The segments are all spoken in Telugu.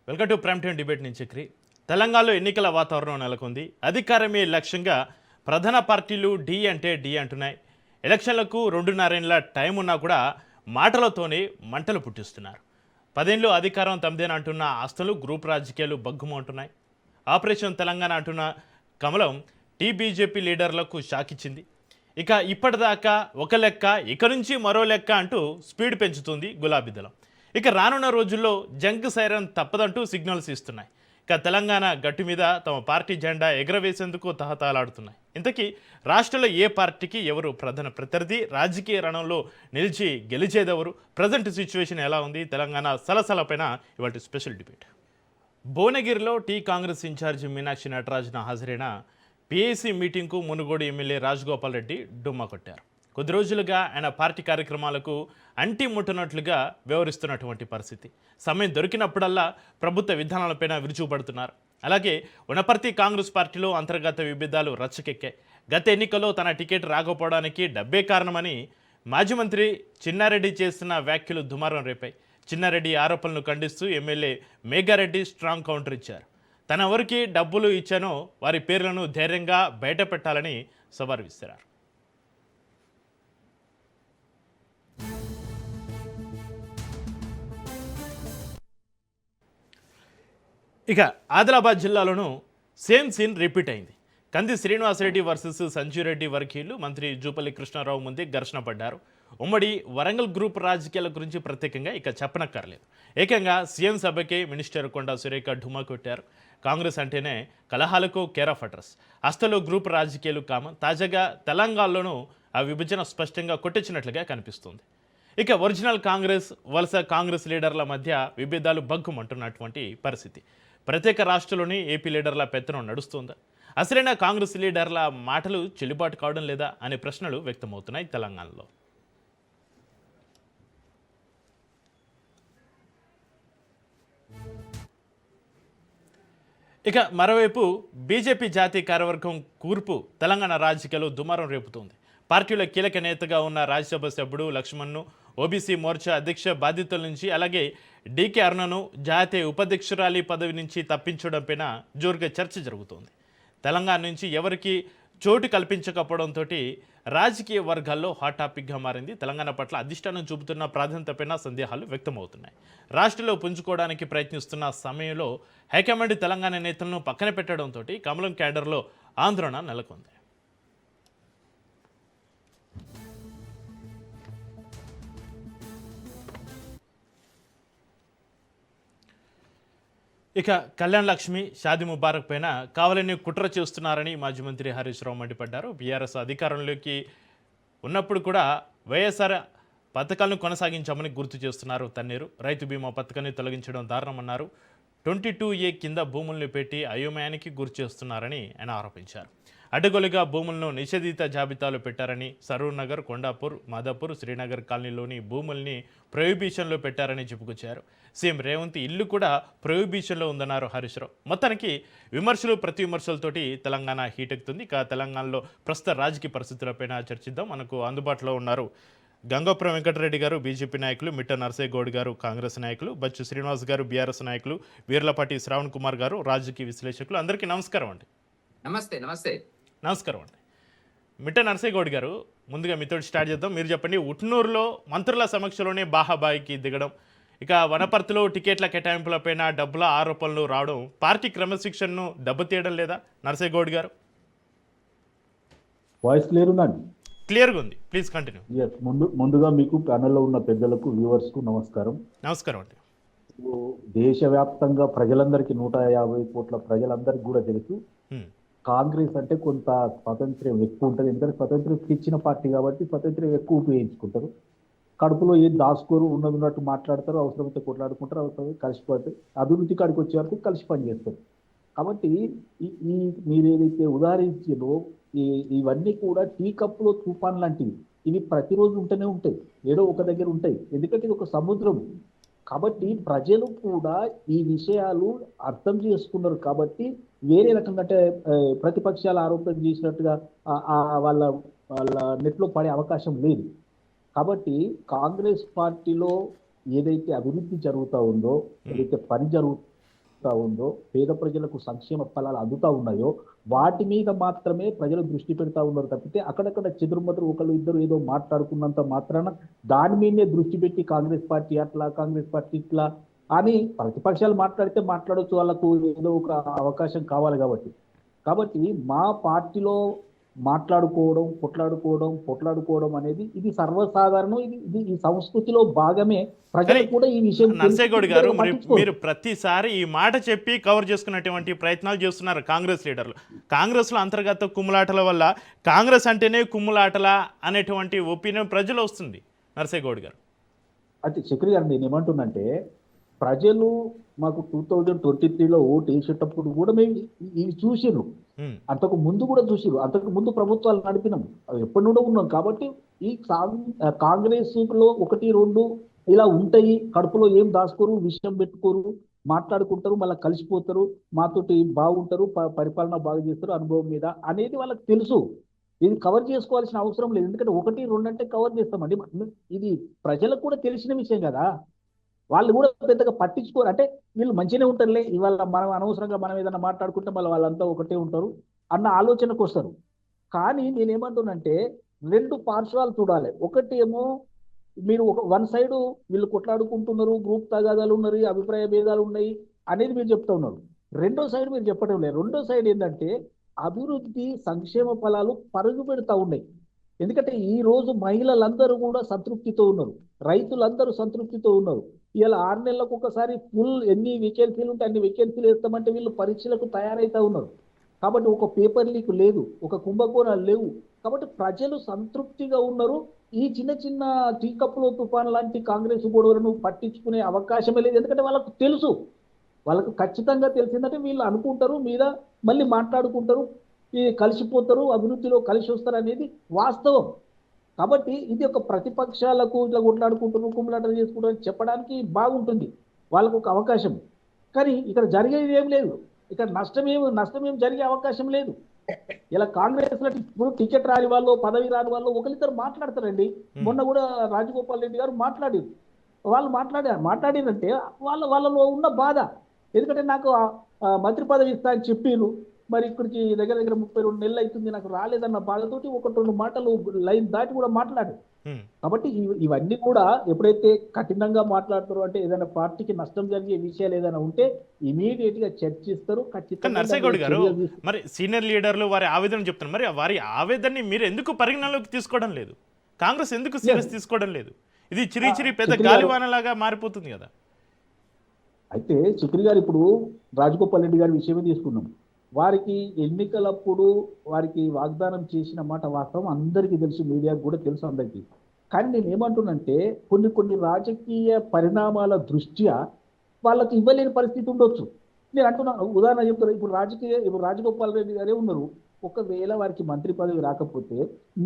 Welcome to prime time debate నుంచి చక్రి. తెలంగాణలో ఎన్నికల వాతావరణం నెలకొంది. అధికారమే లక్ష్యంగా ప్రధాన పార్టీలు డి అంటే డి అంటున్నాయి. ఎలక్షన్లకు 2.5 ఏళ్ల టైం ఉన్నా కూడా మాటలతోనే మంటలు పుట్టిస్తున్నారు. 10 ఏళ్ళు అధికారం తమదేనంటున్న ఆస్తులు గ్రూప్ రాజకీయాలు బగ్గుమంటున్నాయి. ఆపరేషన్ తెలంగాణ అంటున్న కమలం బీజేపీ లీడర్లకు షాక్ ఇచ్చింది. ఇక ఇప్పటిదాకా ఒక లెక్క, ఇక నుంచి మరో లెక్క అంటూ స్పీడ్ పెంచుతుంది గులాబీ దళం. ఇక రానున్న రోజుల్లో జంక్ సైరన్ తప్పదంటూ సిగ్నల్స్ ఇస్తున్నాయి. ఇక తెలంగాణ గట్టు మీద తమ పార్టీ జెండా ఎగరవేసేందుకు తహతలాడుతున్నాయి. ఇంతకీ రాష్ట్రంలో ఏ పార్టీకి ఎవరు ప్రధాన ప్రత్యర్థి, రాజకీయ రణంలో నిలిచి గెలిచేదెవరు, ప్రజెంట్ సిచ్యువేషన్ ఎలా ఉంది, తెలంగాణ సలసలపైన ఇవాళ స్పెషల్ డిబేట్. భువనగిరిలో కాంగ్రెస్ ఇన్ఛార్జి మీనాక్షి నటరాజన్ హాజరైన పీఏసీ మీటింగ్కు మునుగోడు ఎమ్మెల్యే రాజగోపాల్ రెడ్డి డుమ్మా కొట్టారు. కొద్ది రోజులుగా ఆయన పార్టీ కార్యక్రమాలకు అంటి ముట్టనట్లుగా వ్యవహరిస్తున్నటువంటి పరిస్థితి. సమయం దొరికినప్పుడల్లా ప్రభుత్వ విధానాలపైన విరుచుపడుతున్నారు. అలాగే వనపర్తి కాంగ్రెస్ పార్టీలో అంతర్గత విభేదాలు రచ్చకెక్కాయి. గత ఎన్నికల్లో తన టికెట్ రాకపోవడానికి డబ్బే కారణమని మాజీ మంత్రి చిన్నారెడ్డి చేస్తున్న వ్యాఖ్యలు దుమారం రేపాయి. చిన్నారెడ్డి ఆరోపణలను ఖండిస్తూ ఎమ్మెల్యే మేఘారెడ్డి స్ట్రాంగ్ కౌంటర్ ఇచ్చారు. తనెవరికి డబ్బులు ఇచ్చానో వారి పేర్లను ధైర్యంగా బయట పెట్టాలని సవాల్ విసిరారు. ఇక ఆదిలాబాద్ జిల్లాలోనూ సేమ్ సీన్ రిపీట్ అయింది. కంది శ్రీనివాసరెడ్డి వర్సెస్ సంజీరెడ్డి వర్గీయులు మంత్రి జూపల్లి కృష్ణారావు ముందే ఘర్షణ పడ్డారు. ఉమ్మడి వరంగల్ గ్రూప్ రాజకీయాల గురించి ప్రత్యేకంగా ఇక చెప్పనక్కర్లేదు. ఏకంగా సీఎం సభకే మినిస్టర్ కొండా సురేఖ ఢుమా కొట్టారు. కాంగ్రెస్ అంటేనే కలహాలకు కేర్ ఆఫ్ అడ్రస్. అస్తలో గ్రూప్ రాజకీయాలు కామన్. తాజాగా తెలంగాణలోనూ ఆ విభజన స్పష్టంగా కొట్టించినట్లుగా కనిపిస్తుంది. ఇక ఒరిజినల్ కాంగ్రెస్, వలస కాంగ్రెస్ లీడర్ల మధ్య విభేదాలు బగ్గుమంటున్నటువంటి పరిస్థితి. ప్రత్యేక రాష్ట్రంలోని ఏపీ లీడర్ల పెత్తనం నడుస్తుందా? అసలైన కాంగ్రెస్ లీడర్ల మాటలు చెల్లుబాటు కావడం లేదా అనే ప్రశ్నలు వ్యక్తమవుతున్నాయి తెలంగాణలో. ఇక మరోవైపు బీజేపీ జాతీయ కార్యవర్గం కూర్పు తెలంగాణ రాజకీయాల్లో దుమారం రేపుతోంది. పార్టీలో కీలక నేతగా ఉన్న రాజ్యసభ సభ్యుడు లక్ష్మణ్ను ఓబీసీ మోర్చా అధ్యక్ష బాధ్యతల నుంచి, అలాగే డీకే అరుణను జాతీయ ఉపాధ్యక్షురాలి పదవి నుంచి తప్పించడంపైన జోరుగా చర్చ జరుగుతోంది. తెలంగాణ నుంచి ఎవరికి చోటు కల్పించకపోవడంతో రాజకీయ వర్గాల్లో హాట్ టాపిక్గా మారింది. తెలంగాణ పట్ల అధిష్టానం చూపుతున్న ప్రాధాన్యతపైన సందేహాలు వ్యక్తమవుతున్నాయి. రాష్ట్రంలో పుంజుకోవడానికి ప్రయత్నిస్తున్న సమయంలో హైకమాండ్ తెలంగాణ నేతలను పక్కన పెట్టడంతో కమలం క్యాడర్లో ఆందోళన నెలకొంది. ఇక కళ్యాణ్ లక్ష్మి, షాదీ ముబారక్ పైన కావాలని కుట్ర చేస్తున్నారని మాజీ మంత్రి హరీష్ రావు మండిపడ్డారు. బీఆర్ఎస్ అధికారంలోకి ఉన్నప్పుడు కూడా వైఎస్ఆర్ పథకాలను కొనసాగించామని గుర్తు చేస్తున్నారు తన్నీరు. రైతు బీమా పథకాన్ని తొలగించడం దారుణమన్నారు. 22A కింద భూములను పెట్టి అయోమయానికి గురి చేస్తున్నారని ఆయన ఆరోపించారు. అడ్డగోలుగా భూములను నిషేధిత జాబితాలో పెట్టారని, సరూర్ నగర్, కొండాపూర్, మాదాపూర్, శ్రీనగర్ కాలనీలోని భూముల్ని ప్రొహిబిషన్లో పెట్టారని చెప్పుకొచ్చారు. సీఎం రేవంత్ ఇల్లు కూడా ప్రొహిబిషన్లో ఉందన్నారు హరీష్ రావు. మొత్తానికి విమర్శలు ప్రతి విమర్శలతోటి తెలంగాణ హీటెక్కుతుంది. ఇక తెలంగాణలో ప్రస్తుత రాజకీయ పరిస్థితులపైన చర్చిద్దాం. మనకు అందుబాటులో ఉన్నారు గంగోపురం వెంకటరెడ్డి గారు బీజేపీ నాయకులు, మిట్ట నర్సయ్య గౌడ్ గారు కాంగ్రెస్ నాయకులు, బచ్చు శ్రీనివాస్ గారు బీఆర్ఎస్ నాయకులు, వీర్లపాటి శ్రావణ్ కుమార్ గారు రాజకీయ విశ్లేషకులు. అందరికీ నమస్కారం అండి. నమస్తే. నమస్తే. నమస్కారం అండి. మిట్ట నర్సయ్య గౌడ్ గారు, ముందుగా మీతో స్టార్ట్ చేద్దాం. మీరు చెప్పండి, ఉట్నూరులో మంత్రుల సమక్షంలోనే బాహాబాయికి దిగడం, ఇక వనపర్తిలో టికెట్ల కేటాయింపులపైన డబ్బుల ఆరోపణలు రావడం పార్టీ క్రమశిక్షణను దెబ్బతీయడం లేదా? నర్సయ్య గౌడ్ గారు వాయిస్ క్లియర్ ఉందండి? క్లియర్గా ఉంది, ప్లీజ్ కంటిన్యూ. ముందుగా మీకు ప్యానెల్లో ఉన్న పెద్దలకు, వ్యూవర్స్కు నమస్కారం. నమస్కారం అండి. దేశవ్యాప్తంగా ప్రజలందరికీ 150 కోట్ల ప్రజలందరికీ కూడా తెలుసు, కాంగ్రెస్ అంటే కొంత స్వాతంత్ర్యం ఎక్కువ ఉంటుంది. ఎందుకంటే స్వతంత్రం ఇచ్చిన పార్టీ కాబట్టి స్వతంత్రం ఎక్కువ ఉపయోగించుకుంటారు. కడుపులో ఏం దాచుకోరు, ఉన్నట్టు మాట్లాడతారు, అవసరమైతే కొట్లాడుకుంటారు, అవసరమైతే కలిసిపోతారు. అభివృద్ధి కాడికి వచ్చే వరకు కలిసి పనిచేస్తారు. కాబట్టి ఈ మీరు ఏదైతే ఉదాహరించారో ఇవన్నీ కూడా టీ కప్పులో తుఫాన్ లాంటివి. ఇవి ప్రతిరోజు ఉంటూనే ఉంటాయి, ఏదో ఒక దగ్గర ఉంటాయి. ఎందుకంటే ఇది ఒక సముద్రం. కాబట్టి ప్రజలు కూడా ఈ విషయాలు అర్థం చేసుకున్నారు. కాబట్టి వేరే రకంగా అంటే ప్రతిపక్షాలు ఆరోపణ చేసినట్టుగా వాళ్ళ వాళ్ళ నెట్లో పడే అవకాశం లేదు. కాబట్టి కాంగ్రెస్ పార్టీలో ఏదైతే అభివృద్ధి జరుగుతూ ఉందో, ఏదైతే పని జరుగుతూ ఉందో, పేద ప్రజలకు సంక్షేమ ఫలాలు అందుతా ఉన్నాయో వాటి మీద మాత్రమే ప్రజలు దృష్టి పెడతా ఉన్నారు తప్పితే అక్కడక్కడ చెదురుమదురు ఒకళ్ళు ఇద్దరు ఏదో మాట్లాడుకున్నంత మాత్రాన దాని మీదనే దృష్టి పెట్టి కాంగ్రెస్ పార్టీ అట్లా, కాంగ్రెస్ పార్టీ ఇట్లా అని ప్రతిపక్షాలు మాట్లాడితే మాట్లాడొచ్చు, వాళ్ళకు ఏదో ఒక అవకాశం కావాలి కాబట్టి మా పార్టీలో మాట్లాడుకోవడం, కొట్లాడుకోవడం అనేది ఇది సర్వసాధారణం. ఇది ఈ సంస్కృతిలో భాగమే. ప్రజలు కూడా ఈ విషయం నర్సేగౌడ్ గారు, మీరు ప్రతిసారి ఈ మాట చెప్పి కవర్ చేసుకున్నటువంటి ప్రయత్నాలు చేస్తున్నారు కాంగ్రెస్ లీడర్లు. కాంగ్రెస్లో అంతర్గత కుమ్ములాటల వల్ల కాంగ్రెస్ అంటేనే కుమ్ములాటల అనేటువంటి ఒపీనియన్ ప్రజలు వస్తుంది. నర్సేగౌడ్ గారు, అయితే చక్రి గారు నేను ఏమంటున్నంటే, ప్రజలు మాకు 2023లో ఓటు వేసేటప్పుడు కూడా మేము ఇవి చూసిర్రు, అంతకు ముందు కూడా చూసిర్రు, అంతకు ముందు ప్రభుత్వాలు నడిపినాం, ఎప్పటి నుండో ఉన్నాం. కాబట్టి ఈ కాంగ్రెస్ లో 1, 2 ఇలా ఉంటాయి, కడుపులో ఏం దాచుకోరు, విషయం పెట్టుకోరు, మాట్లాడుకుంటారు, మళ్ళీ కలిసిపోతారు, మాతోటి బాగుంటారు, పరిపాలన బాగా చేస్తారు అనుభవం మీద అనేది వాళ్ళకి తెలుసు. ఇది కవర్ చేసుకోవాల్సిన అవసరం లేదు, ఎందుకంటే 1, 2 అంటే కవర్ చేస్తామండి. ఇది ప్రజలకు కూడా తెలిసిన విషయం కదా, వాళ్ళు కూడా పెద్దగా పట్టించుకోరు. అంటే వీళ్ళు మంచిగానే ఉంటారులే, ఇవాళ మనం అనవసరంగా మనం ఏదైనా మాట్లాడుకుంటే మళ్ళీ వాళ్ళంతా ఒకటే ఉంటారు అన్న ఆలోచనకు వస్తారు. కానీ నేనేమంటున్నంటే 2 పార్శ్వాలు చూడాలి. ఒకటి ఏమో మీరు వన్ సైడ్ వీళ్ళు కొట్లాడుకుంటున్నారు, గ్రూప్ తగాదాలు ఉన్నాయి, అభిప్రాయ భేదాలు ఉన్నాయి అనేది మీరు చెప్తా ఉన్నారు. రెండో సైడ్ మీరు చెప్పడం లేదు. రెండో సైడ్ ఏంటంటే అభివృద్ధి, సంక్షేమ ఫలాలు పరుగు పెడతా ఉన్నాయి. ఎందుకంటే ఈ రోజు మహిళలందరూ కూడా సంతృప్తితో ఉన్నారు, రైతులందరూ సంతృప్తితో ఉన్నారు. ఇలా 6 నెలలకు ఒకసారి ఫుల్ ఎన్ని వేకెన్సీలు ఉంటే అన్ని వేకెన్సీలు వేస్తామంటే వీళ్ళు పరీక్షలకు తయారైతా ఉన్నారు. కాబట్టి ఒక పేపర్ లీక్ లేదు, ఒక కుంభకోణాలు లేవు. కాబట్టి ప్రజలు సంతృప్తిగా ఉన్నారు. ఈ చిన్న చిన్న టీ కప్పులో తుఫాన్ లాంటి కాంగ్రెస్ గొడవలను పట్టించుకునే అవకాశమే లేదు. ఎందుకంటే వాళ్ళకు తెలుసు, వాళ్ళకు ఖచ్చితంగా తెలిసిందంటే వీళ్ళు అనుకుంటారు మీద మళ్ళీ మాట్లాడుకుంటారు, కలిసిపోతారు, అభివృద్ధిలో కలిసి వస్తారు అనేది వాస్తవం. కాబట్టి ఇది ఒక ప్రతిపక్షాలకు ఇట్లా కొట్లాడుకుంటారు, కుమ్ములాటలు చేసుకుంటారు చెప్పడానికి బాగుంటుంది, వాళ్ళకు ఒక అవకాశం. కానీ ఇక్కడ జరిగేది ఏం లేదు, ఇక్కడ నష్టమేం జరిగే అవకాశం లేదు. ఇలా కాంగ్రెస్ లో ఇప్పుడు టికెట్ రాని వాళ్ళు, పదవి రాని వాళ్ళు ఒకరిద్దరు మాట్లాడతారండి. మొన్న కూడా రాజగోపాల్ రెడ్డి గారు మాట్లాడారు. వాళ్ళు మాట్లాడినంటే వాళ్ళలో ఉన్న బాధ. ఎందుకంటే నాకు మంత్రి పదవి ఇస్తా అని చెప్పిరు, మరి ఇక్కడికి దగ్గర 32 నెలలు అవుతుంది నాకు రాలేదన్న బాధతోటి 1-2 మాటలు లైన్ దాటి కూడా మాట్లాడు. కాబట్టి ఇవన్నీ కూడా ఎప్పుడైతే కఠినంగా మాట్లాడతారో, అంటే ఏదైనా పార్టీకి నష్టం జరిగే విషయాలు ఏదైనా ఉంటే ఇమీడియట్ గా చర్చిస్తారు. ఖచ్చితంగా నర్సేగౌడ్ గారు, మరి సీనియర్ లీడర్లు వారి ఆవేదన చెప్తున్నారు, మరి వారి ఆవేదనని మీరు ఎందుకు పరిగణలోకి తీసుకోవడం లేదు? కాంగ్రెస్ ఎందుకు సీరియస్ తీసుకోవడం లేదు? ఇది చిరి పెద్ద గాలివానలాగా మారిపోతుంది కదా. అయితే చక్రి గారు, ఇప్పుడు రాజగోపాల్ రెడ్డి గారి విషయమే తీసుకున్నాం. వారికి ఎన్నికలప్పుడు వారికి వాగ్దానం చేసిన మాట వాస్తవం అందరికీ తెలుసు, మీడియాకు కూడా తెలుసు అందరికీ. కానీ నేను ఏమంటున్నంటే కొన్ని రాజకీయ పరిణామాల దృష్ట్యా వాళ్ళకి ఇవ్వలేని పరిస్థితి ఉండొచ్చు. నేను అంటున్నాను, ఉదాహరణ చెప్తాను. ఇప్పుడు రాజగోపాల్ రెడ్డి గారే ఉన్నారు. ఒకవేళ వారికి మంత్రి పదవి రాకపోతే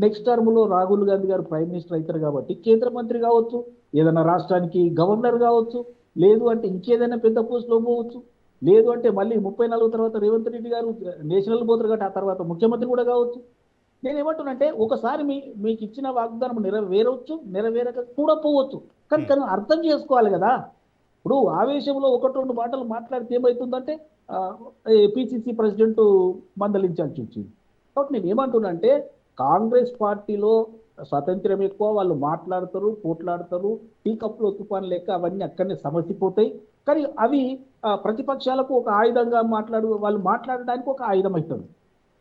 నెక్స్ట్ టర్మ్లో రాహుల్ గాంధీ గారు ప్రైమ్ మినిస్టర్ అవుతారు కాబట్టి కేంద్ర మంత్రి కావచ్చు, ఏదైనా రాష్ట్రానికి గవర్నర్ కావచ్చు, లేదు అంటే ఇంకేదైనా పెద్ద పోస్టులో పోవచ్చు, లేదు అంటే మళ్ళీ 34 తర్వాత రేవంత్ రెడ్డి గారు నేషనల్ పోతారు కాబట్టి ఆ తర్వాత ముఖ్యమంత్రి కూడా కావచ్చు. నేను ఏమంటున్నంటే ఒకసారి మీకు ఇచ్చిన వాగ్దానం నెరవేరవచ్చు, నెరవేరక కూడా పోవచ్చు. కానీ అర్థం చేసుకోవాలి కదా. ఇప్పుడు ఆవేశంలో 1-2 మాటలు మాట్లాడితే ఏమవుతుందంటే పిసిసి ప్రెసిడెంట్ మందలించాల్సి వచ్చింది. కాబట్టి నేను ఏమంటున్నానంటే కాంగ్రెస్ పార్టీలో స్వాతంత్ర్యం ఎక్కువ, వాళ్ళు మాట్లాడతారు, పోట్లాడతారు, టీ కప్పులో తుఫాన్ లెక్క అవన్నీ అక్కడనే సమసిపోతాయి. కానీ అవి ప్రతిపక్షాలకు ఒక ఆయుధంగా వాళ్ళు మాట్లాడడానికి ఒక ఆయుధం అవుతుంది.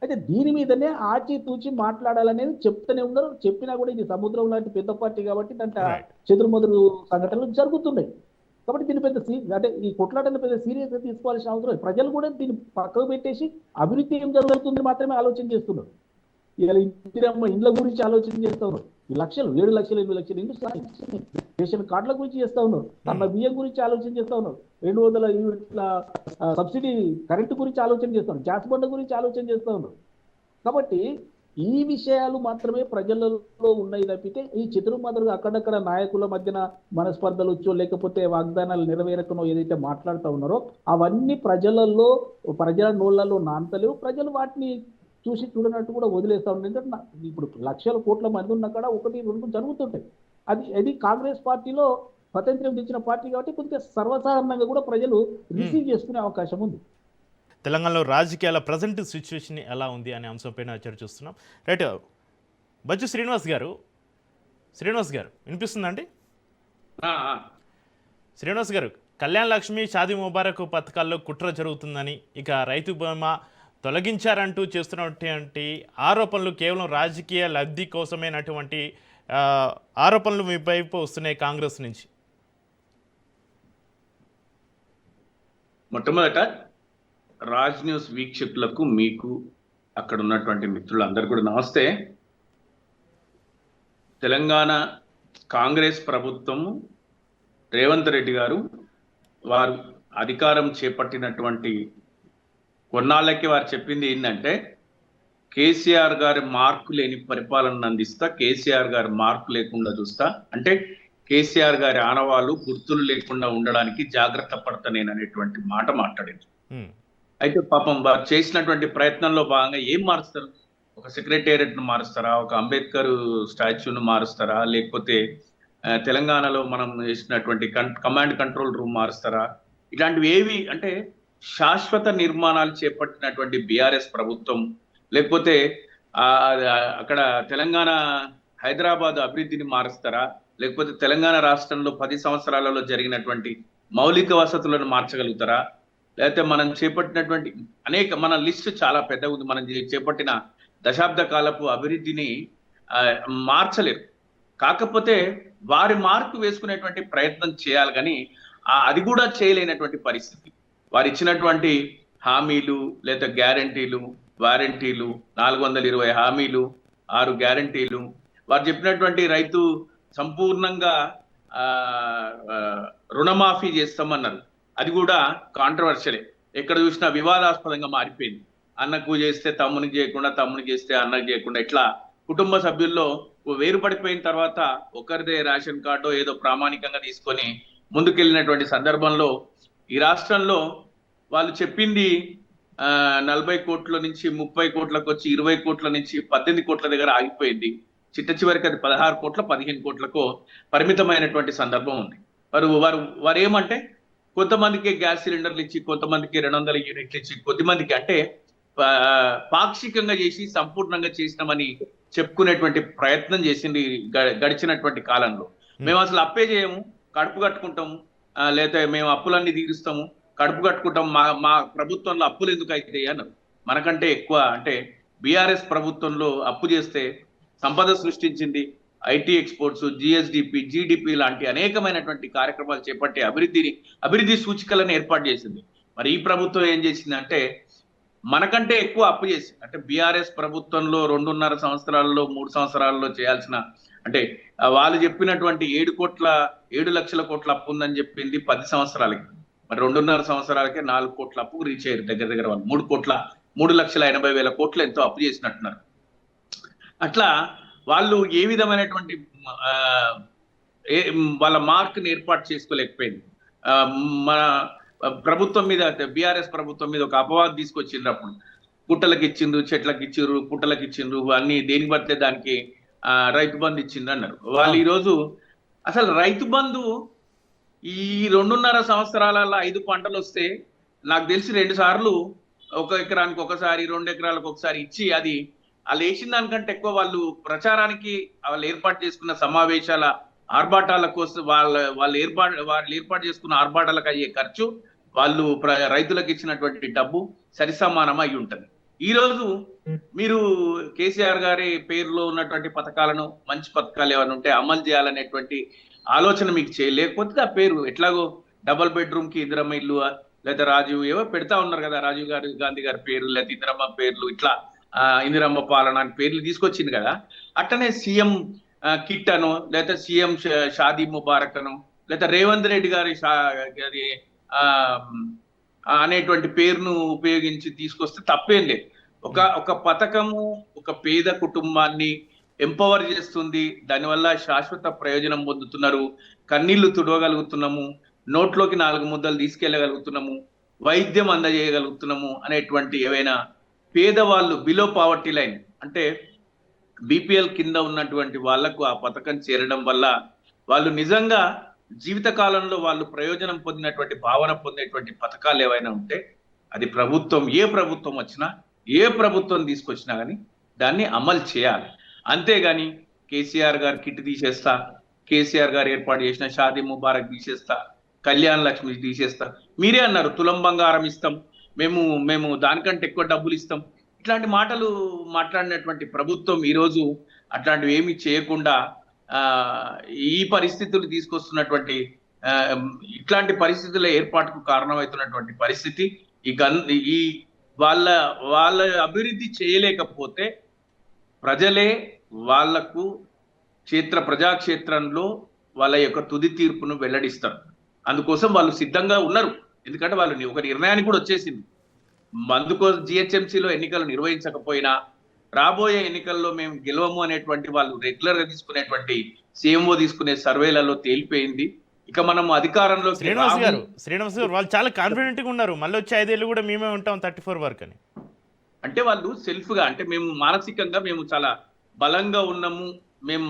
అయితే దీని మీదనే ఆచితూచి మాట్లాడాలనేది చెప్తూనే ఉన్నారు. చెప్పినా కూడా ఇది సముద్రం లాంటి పెద్ద పార్టీ కాబట్టి దాంట్లో చెదురుమదురు సంఘటనలు జరుగుతున్నాయి. కాబట్టి దీని పెద్ద అంటే ఈ కొట్లాటను పెద్ద సీరియస్ గా తీసుకోవాల్సిన అవసరం. ప్రజలు కూడా దీన్ని పక్కకు పెట్టేసి అభివృద్ధి ఏం జరుగుతుంది మాత్రమే ఆలోచన చేస్తున్నారు. ఇలా ఇండ్ల గురించి ఆలోచన చేస్తా ఉన్నారు. ఈ లక్షలు 7 లక్షలు 8 లక్షలు ఇండ్లు రేషన్ కార్డుల గురించి చేస్తా ఉన్నారు, తన బియ్యం గురించి ఆలోచన చేస్తా ఉన్నారు, 200 యూనిట్ల సబ్సిడీ కరెంటు గురించి ఆలోచన చేస్తారు, గ్యాస్ బండ గురించి ఆలోచన చేస్తా ఉన్నారు. కాబట్టి ఈ విషయాలు మాత్రమే ప్రజలలో ఉన్నాయి తప్పితే ఈ చిత్రమాదరుగా అక్కడక్కడ నాయకుల మధ్యన మనస్పర్ధలు వచ్చో లేకపోతే వాగ్దానాలు నెరవేరకనో ఏదైతే మాట్లాడుతూ ఉన్నారో అవన్నీ ప్రజల నోళ్లలో నాంతలేవు. ప్రజలు వాటిని చూసి చూడనట్టు కూడా వదిలేస్తా ఉంటారు. ఎందుకంటే ఇప్పుడు లక్షల కోట్ల మంది ఉన్న కాడ 1-2 జరుగుతుంటాయి. అది కాంగ్రెస్ పార్టీలో స్వతంత్రం తెచ్చిన పార్టీ కాబట్టి కొంచెం సర్వసాధారణంగా కూడా ప్రజలు రిసీవ్ చేసుకునే అవకాశం ఉంది. తెలంగాణలో రాజకీయాల ప్రజెంట్ సిచ్యువేషన్ ఎలా ఉంది అనే అంశంపైన చర్చిస్తున్నాం. రైట్, బచ్చు శ్రీనివాస్ గారు వినిపిస్తుందండి? శ్రీనివాస్ గారు, కళ్యాణ్ లక్ష్మి, షాదీ ముబారక్ పథకాల్లో కుట్ర జరుగుతుందని, ఇక రైతు బీమా తొలగించారంటూ చేస్తున్నటువంటి ఆరోపణలు కేవలం రాజకీయ లబ్ధి కోసమైనటువంటి ఆరోపణలు మీ వైపు వస్తున్నాయి కాంగ్రెస్ నుంచి. మొట్టమొదట రాజ్ న్యూస్ వీక్షకులకు, మీకు అక్కడ ఉన్నటువంటి మిత్రులందరూ కూడా నమస్తే. తెలంగాణ కాంగ్రెస్ ప్రభుత్వం, రేవంత్ రెడ్డి గారు వారు అధికారం చేపట్టినటువంటి కొన్నాళ్ళకి వారు చెప్పింది ఏంటంటే, కేసీఆర్ గారి మార్కు లేని పరిపాలన అందిస్తా, కేసీఆర్ గారి మార్కు లేకుండా చూస్తా, అంటే కేసీఆర్ గారి ఆనవాళ్ళు గుర్తులు లేకుండా ఉండడానికి జాగ్రత్త పడతా నేను అనేటువంటి మాట మాట్లాడింది. అయితే పాపం వారు చేసినటువంటి ప్రయత్నంలో భాగంగా ఏం మారుస్తారు? ఒక సెక్రటేరియట్ ను మారుస్తారా, ఒక అంబేద్కర్ స్టాచ్యూను మారుస్తారా, లేకపోతే తెలంగాణలో మనం చేసినటువంటి కమాండ్ కంట్రోల్ రూమ్ మారుస్తారా? ఇలాంటివి ఏవి అంటే శాశ్వత నిర్మాణాలు చేపట్టినటువంటి బీఆర్ఎస్ ప్రభుత్వం, లేకపోతే అక్కడ తెలంగాణ హైదరాబాద్ అభివృద్ధిని మారుస్తారా, లేకపోతే తెలంగాణ రాష్ట్రంలో 10 సంవత్సరాలలో జరిగినటువంటి మౌలిక వసతులను మార్చగలుగుతారా, లేకపోతే మనం చేపట్టినటువంటి మన లిస్టు చాలా పెద్దగా ఉంది. మనం చేపట్టిన దశాబ్ద కాలపు అభివృద్ధిని మార్చలేరు. కాకపోతే వారి మార్కు వేసుకునేటువంటి ప్రయత్నం చేయాలి, కానీ అది కూడా చేయలేనటువంటి పరిస్థితి. వారు ఇచ్చినటువంటి హామీలు లేదా గ్యారంటీలు, వారంటీలు, 420 హామీలు, 6 గ్యారంటీలు, వారు చెప్పినటువంటి రైతు సంపూర్ణంగా రుణమాఫీ చేస్తామన్నారు. అది కూడా కాంట్రవర్షియలే, ఎక్కడ చూసినా వివాదాస్పదంగా మారిపోయింది. అన్నకు చేస్తే తమ్మునికి చేయకుండా, తమ్మునికి చేస్తే అన్నకు చేయకుండా, ఇట్లా కుటుంబ సభ్యుల్లో వేరుపడిపోయిన తర్వాత ఒకరిదే రేషన్ కార్డు ఏదో ప్రామాణికంగా తీసుకొని ముందుకెళ్ళినటువంటి సందర్భంలో ఈ రాష్ట్రంలో వాళ్ళు చెప్పింది 40 కోట్ల నుంచి 30 కోట్లకు వచ్చి 20 కోట్ల నుంచి 18 కోట్ల దగ్గర ఆగిపోయింది. చిట్ట చివరికి అది 16 కోట్ల 15 కోట్లకు పరిమితమైనటువంటి సందర్భం ఉంది. వారు ఏమంటే కొంతమందికి గ్యాస్ సిలిండర్లు ఇచ్చి, కొంతమందికి 200 యూనిట్లు ఇచ్చి, కొద్దిమందికి అంటే పాక్షికంగా చేసి సంపూర్ణంగా చేసినామని చెప్పుకునేటువంటి ప్రయత్నం చేసింది గడిచినటువంటి కాలంలో. మేము అసలు అప్పే చేయము, కడుపు కట్టుకుంటాము, లేకపోతే మేము అప్పులన్నీ తీరుస్తాము, కడుపు కట్టుకుంటాం, మా ప్రభుత్వంలో అప్పులు ఎందుకు అవుతాయి అన్నారు. మనకంటే ఎక్కువ అంటే బీఆర్ఎస్ ప్రభుత్వంలో అప్పు చేస్తే సంపద సృష్టించింది, ఐటీ ఎక్స్పోర్ట్స్, జిఎస్డిపి, జీడిపి లాంటి అనేకమైనటువంటి కార్యక్రమాలు చేపట్టి అభివృద్ధి సూచికలను ఏర్పాటు చేసింది. మరి ఈ ప్రభుత్వం ఏం చేసిందంటే మనకంటే ఎక్కువ అప్పు చేసి, అంటే బీఆర్ఎస్ ప్రభుత్వంలో 2.5 సంవత్సరాల్లో 3 సంవత్సరాల్లో చేయాల్సిన, అంటే వాళ్ళు చెప్పినటువంటి 7 లక్షల కోట్ల అప్పు ఉందని చెప్పింది 10 సంవత్సరాలకి, మరి 2.5 సంవత్సరాలకే 4 కోట్ల అప్పు రీచ్ అయ్యారు. దగ్గర వాళ్ళు 3,80,000 కోట్లు ఎంతో అప్పు చేసినట్టున్నారు. అట్లా వాళ్ళు ఏ విధమైనటువంటి వాళ్ళ మార్క్ని ఏర్పాటు చేసుకోలేకపోయింది. మన ప్రభుత్వం మీద, బీఆర్ఎస్ ప్రభుత్వం మీద ఒక అపవాదం తీసుకొచ్చిండ్రు. గుట్టలకు ఇచ్చిండ్రు, చెట్లకు ఇచ్చిండ్రు, పుట్టలకు ఇచ్చిండ్రు, అన్ని దేనికి పడితే దానికి రైతు బంధు ఇచ్చిండ్రు అన్నారు. వాళ్ళు ఈరోజు అసలు రైతు బంధు ఈ 2.5 సంవత్సరాలలో 5 పంటలు వస్తే నాకు తెలిసి 2 సార్లు, 1 ఎకరానికి ఒకసారి, 2 ఎకరాలకు ఒకసారి ఇచ్చి, అది వాళ్ళు వేసిన దానికంటే ఎక్కువ వాళ్ళు ప్రచారానికి వాళ్ళు ఏర్పాటు చేసుకున్న సమావేశాల ఆర్భాటాల కోసం వాళ్ళు ఏర్పాటు చేసుకున్న ఆర్భాటాలకు అయ్యే ఖర్చు, వాళ్ళు రైతులకు ఇచ్చినటువంటి డబ్బు సరిసమానం అయి ఉంటుంది. ఈ రోజు మీరు కేసీఆర్ గారి పేరులో ఉన్నటువంటి పథకాలను, మంచి పథకాలు ఏమైనా ఉంటే అమలు చేయాలనేటువంటి ఆలోచన మీకు చేయలేకపోతే ఆ పేరు ఎట్లాగో డబుల్ బెడ్రూమ్ కి ఇందిరమ్మ ఇల్లు, లేదా రాజీవ్ ఏవో పెడతా ఉన్నారు కదా, రాజీవ్ గాంధీ గారి పేరు, లేదా ఇందిరమ్మ పేర్లు, ఇట్లా ఇందిరమ్మ పాలన అని పేర్లు తీసుకొచ్చింది కదా. అట్టనే సీఎం కిట్ అను, లేదా సీఎం షాదీ ముబారక్ అను, లేదా రేవంత్ రెడ్డి గారి అనేటువంటి పేరును ఉపయోగించి తీసుకొస్తే తప్పేం లేదు. ఒక పథకము ఒక పేద కుటుంబాన్ని ఎంపవర్ చేస్తుంది, దానివల్ల శాశ్వత ప్రయోజనం పొందుతున్నారు, కన్నీళ్లు తుడవగలుగుతున్నాము, నోట్లోకి 4 ముద్దలు తీసుకెళ్లగలుగుతున్నాము, వైద్యం అందజేయగలుగుతున్నాము అనేటువంటి ఏవైనా పేదవాళ్ళు, బిలో పావర్టీ లైన్ అంటే బీపీఎల్ కింద ఉన్నటువంటి వాళ్లకు ఆ పథకం చేరడం వల్ల వాళ్ళు నిజంగా జీవితకాలంలో వాళ్ళు ప్రయోజనం పొందినటువంటి భావన పొందేటువంటి పథకాలు ఏవైనా ఉంటే అది ప్రభుత్వం ఏ ప్రభుత్వం వచ్చినా ఏ ప్రభుత్వం తీసుకొచ్చినా కానీ దాన్ని అమలు చేయాలి. అంతేగాని కేసీఆర్ గారు కిట్ తీసేస్తా, కేసీఆర్ గారు ఏర్పాటు చేసిన షాదీ ముబారక్ తీసేస్తా, కళ్యాణ లక్ష్మి తీసేస్తా, మీరే అన్నారు తులం బంగారం ఇస్తాం, మేము మేము దానికంటే ఎక్కువ డబ్బులు ఇస్తాం, ఇట్లాంటి మాటలు మాట్లాడినటువంటి ప్రభుత్వం ఈరోజు అట్లాంటివి ఏమి చేయకుండా ఈ పరిస్థితులు తీసుకొస్తున్నటువంటి ఇట్లాంటి పరిస్థితుల ఏర్పాటుకు కారణమవుతున్నటువంటి పరిస్థితి ఈ వాళ్ళ వాళ్ళ అభివృద్ధి చేయలేకపోతే ప్రజలే వాళ్లకు ప్రజాక్షేత్రంలో వాళ్ళ యొక్క తుది తీర్పును వెల్లడిస్తారు. అందుకోసం వాళ్ళు సిద్ధంగా ఉన్నారు. ఎందుకంటే వాళ్ళు ఒక నిర్ణయానికి కూడా వచ్చేసింది. అందుకోసం జిహెచ్ఎంసీలో ఎన్నికలు నిర్వహించకపోయినా రాబోయే ఎన్నికల్లో మేము గెలవము అనేటువంటి వాళ్ళు రెగ్యులర్ గా తీసుకునేటువంటి సీఎంఓ తీసుకునే సర్వేలలో తేలిపోయింది. ఇక మనం అధికారంలో శ్రీనివాస్ గారు వాళ్ళు చాలా కాన్ఫిడెంట్ గా ఉన్నారు, మళ్ళీ వచ్చే 5 ఏళ్ళు కూడా మేమే ఉంటాం 34 వరకు అని. అంటే వాళ్ళు సెల్ఫ్ గా, అంటే మేము మానసికంగా మేము చాలా బలంగా ఉన్నాము, మేము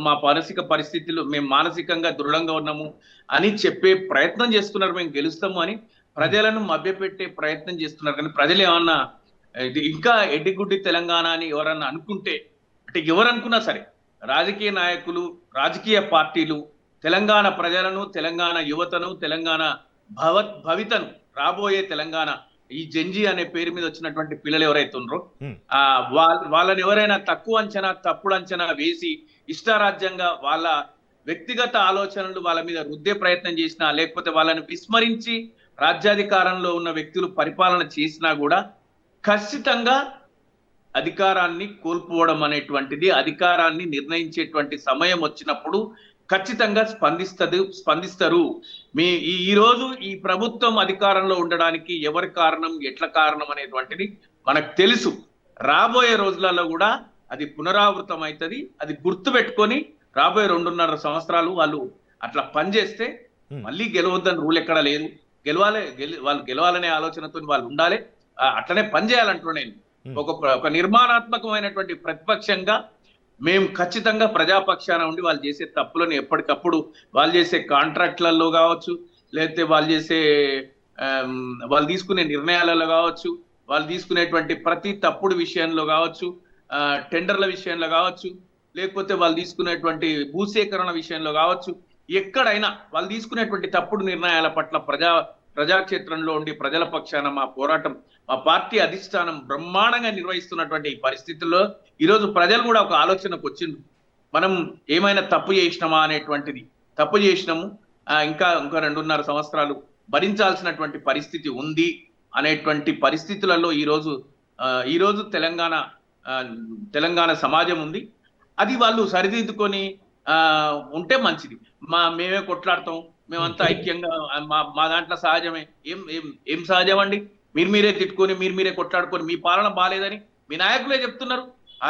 మా మానసిక పరిస్థితులు మేము మానసికంగా దృఢంగా ఉన్నాము అని చెప్పే ప్రయత్నం చేస్తున్నారు. మేము గెలుస్తాము అని ప్రజలను మభ్యపెట్టే ప్రయత్నం చేస్తున్నారు. కానీ ప్రజలు ఏమన్నా ఇది ఇంకా ఎడ్డిగుడ్డి తెలంగాణ అని ఎవరన్నా అనుకుంటే, అంటే ఎవరు అనుకున్నా సరే, రాజకీయ నాయకులు, రాజకీయ పార్టీలు తెలంగాణ ప్రజలను, తెలంగాణ యువతను, తెలంగాణ భవితను, రాబోయే తెలంగాణ ఈ జంజీ అనే పేరు మీద వచ్చినటువంటి పిల్లలు ఎవరైతే ఉన్నారో వాళ్ళని ఎవరైనా తక్కువ అంచనా, తప్పుడు అంచనా వేసి ఇష్టారాజ్యంగా వాళ్ళ వ్యక్తిగత ఆలోచనలు వాళ్ళ మీద రుద్దే ప్రయత్నం చేసినా, లేకపోతే వాళ్ళని విస్మరించి రాజ్యాధికారంలో ఉన్న వ్యక్తులు పరిపాలన చేసినా కూడా ఖచ్చితంగా అధికారాన్ని కోల్పోవడం అనేటువంటిది, అధికారాన్ని నిర్ణయించేటువంటి సమయం వచ్చినప్పుడు ఖచ్చితంగా స్పందిస్తారు. ఈ రోజు ఈ ప్రభుత్వం అధికారంలో ఉండడానికి ఎవరి కారణం, ఎట్ల కారణం అనేటువంటిది మనకు తెలుసు. రాబోయే రోజులలో కూడా అది పునరావృతం అవుతుంది. అది గుర్తు పెట్టుకొని రాబోయే 2.5 సంవత్సరాలు వాళ్ళు అట్లా పనిచేస్తే మళ్ళీ గెలవద్దని రూల్ ఎక్కడా లేదు. వాళ్ళు గెలవాలనే ఆలోచనతో వాళ్ళు ఉండాలి, అట్లనే పనిచేయాలంటున్నాను నేను. ఒక నిర్మాణాత్మకమైనటువంటి ప్రతిపక్షంగా మేము ఖచ్చితంగా ప్రజాపక్షాన ఉండి వాళ్ళు చేసే తప్పులను ఎప్పటికప్పుడు వాళ్ళు చేసే కాంట్రాక్ట్లలో కావచ్చు, లేకపోతే వాళ్ళు తీసుకునే నిర్ణయాలలో కావచ్చు, వాళ్ళు తీసుకునేటువంటి ప్రతి తప్పుడు విషయంలో కావచ్చు, టెండర్ల విషయంలో కావచ్చు, లేకపోతే వాళ్ళు తీసుకునేటువంటి భూసేకరణ విషయంలో కావచ్చు, ఎక్కడైనా వాళ్ళు తీసుకునేటువంటి తప్పుడు నిర్ణయాల పట్ల ప్రజాక్షేత్రంలో ఉండి ప్రజల పక్షాన మా పోరాటం, మా పార్టీ అధిష్టానం బ్రహ్మాండంగా నిర్వహిస్తున్నటువంటి ఈ పరిస్థితుల్లో ఈరోజు ప్రజలు కూడా ఒక ఆలోచనకు వచ్చిండ్రు. మనం ఏమైనా తప్పు చేసినామా అనేటువంటిది. తప్పు చేసినాము, ఇంకా 2.5 సంవత్సరాలు భరించాల్సినటువంటి పరిస్థితి ఉంది అనేటువంటి పరిస్థితులలో ఈరోజు తెలంగాణ సమాజం ఉంది. అది వాళ్ళు సరిదిద్దుకొని ఉంటే మంచిది. మేమే కొట్లాడతాం, మేమంతా ఐక్యంగా మా దాంట్లో సహజమే. ఏం సహజం అండి? మీరే తిట్టుకొని మీరే కొట్లాడుకొని మీ పాలన బాలేదని మీ నాయకులే చెప్తున్నారు.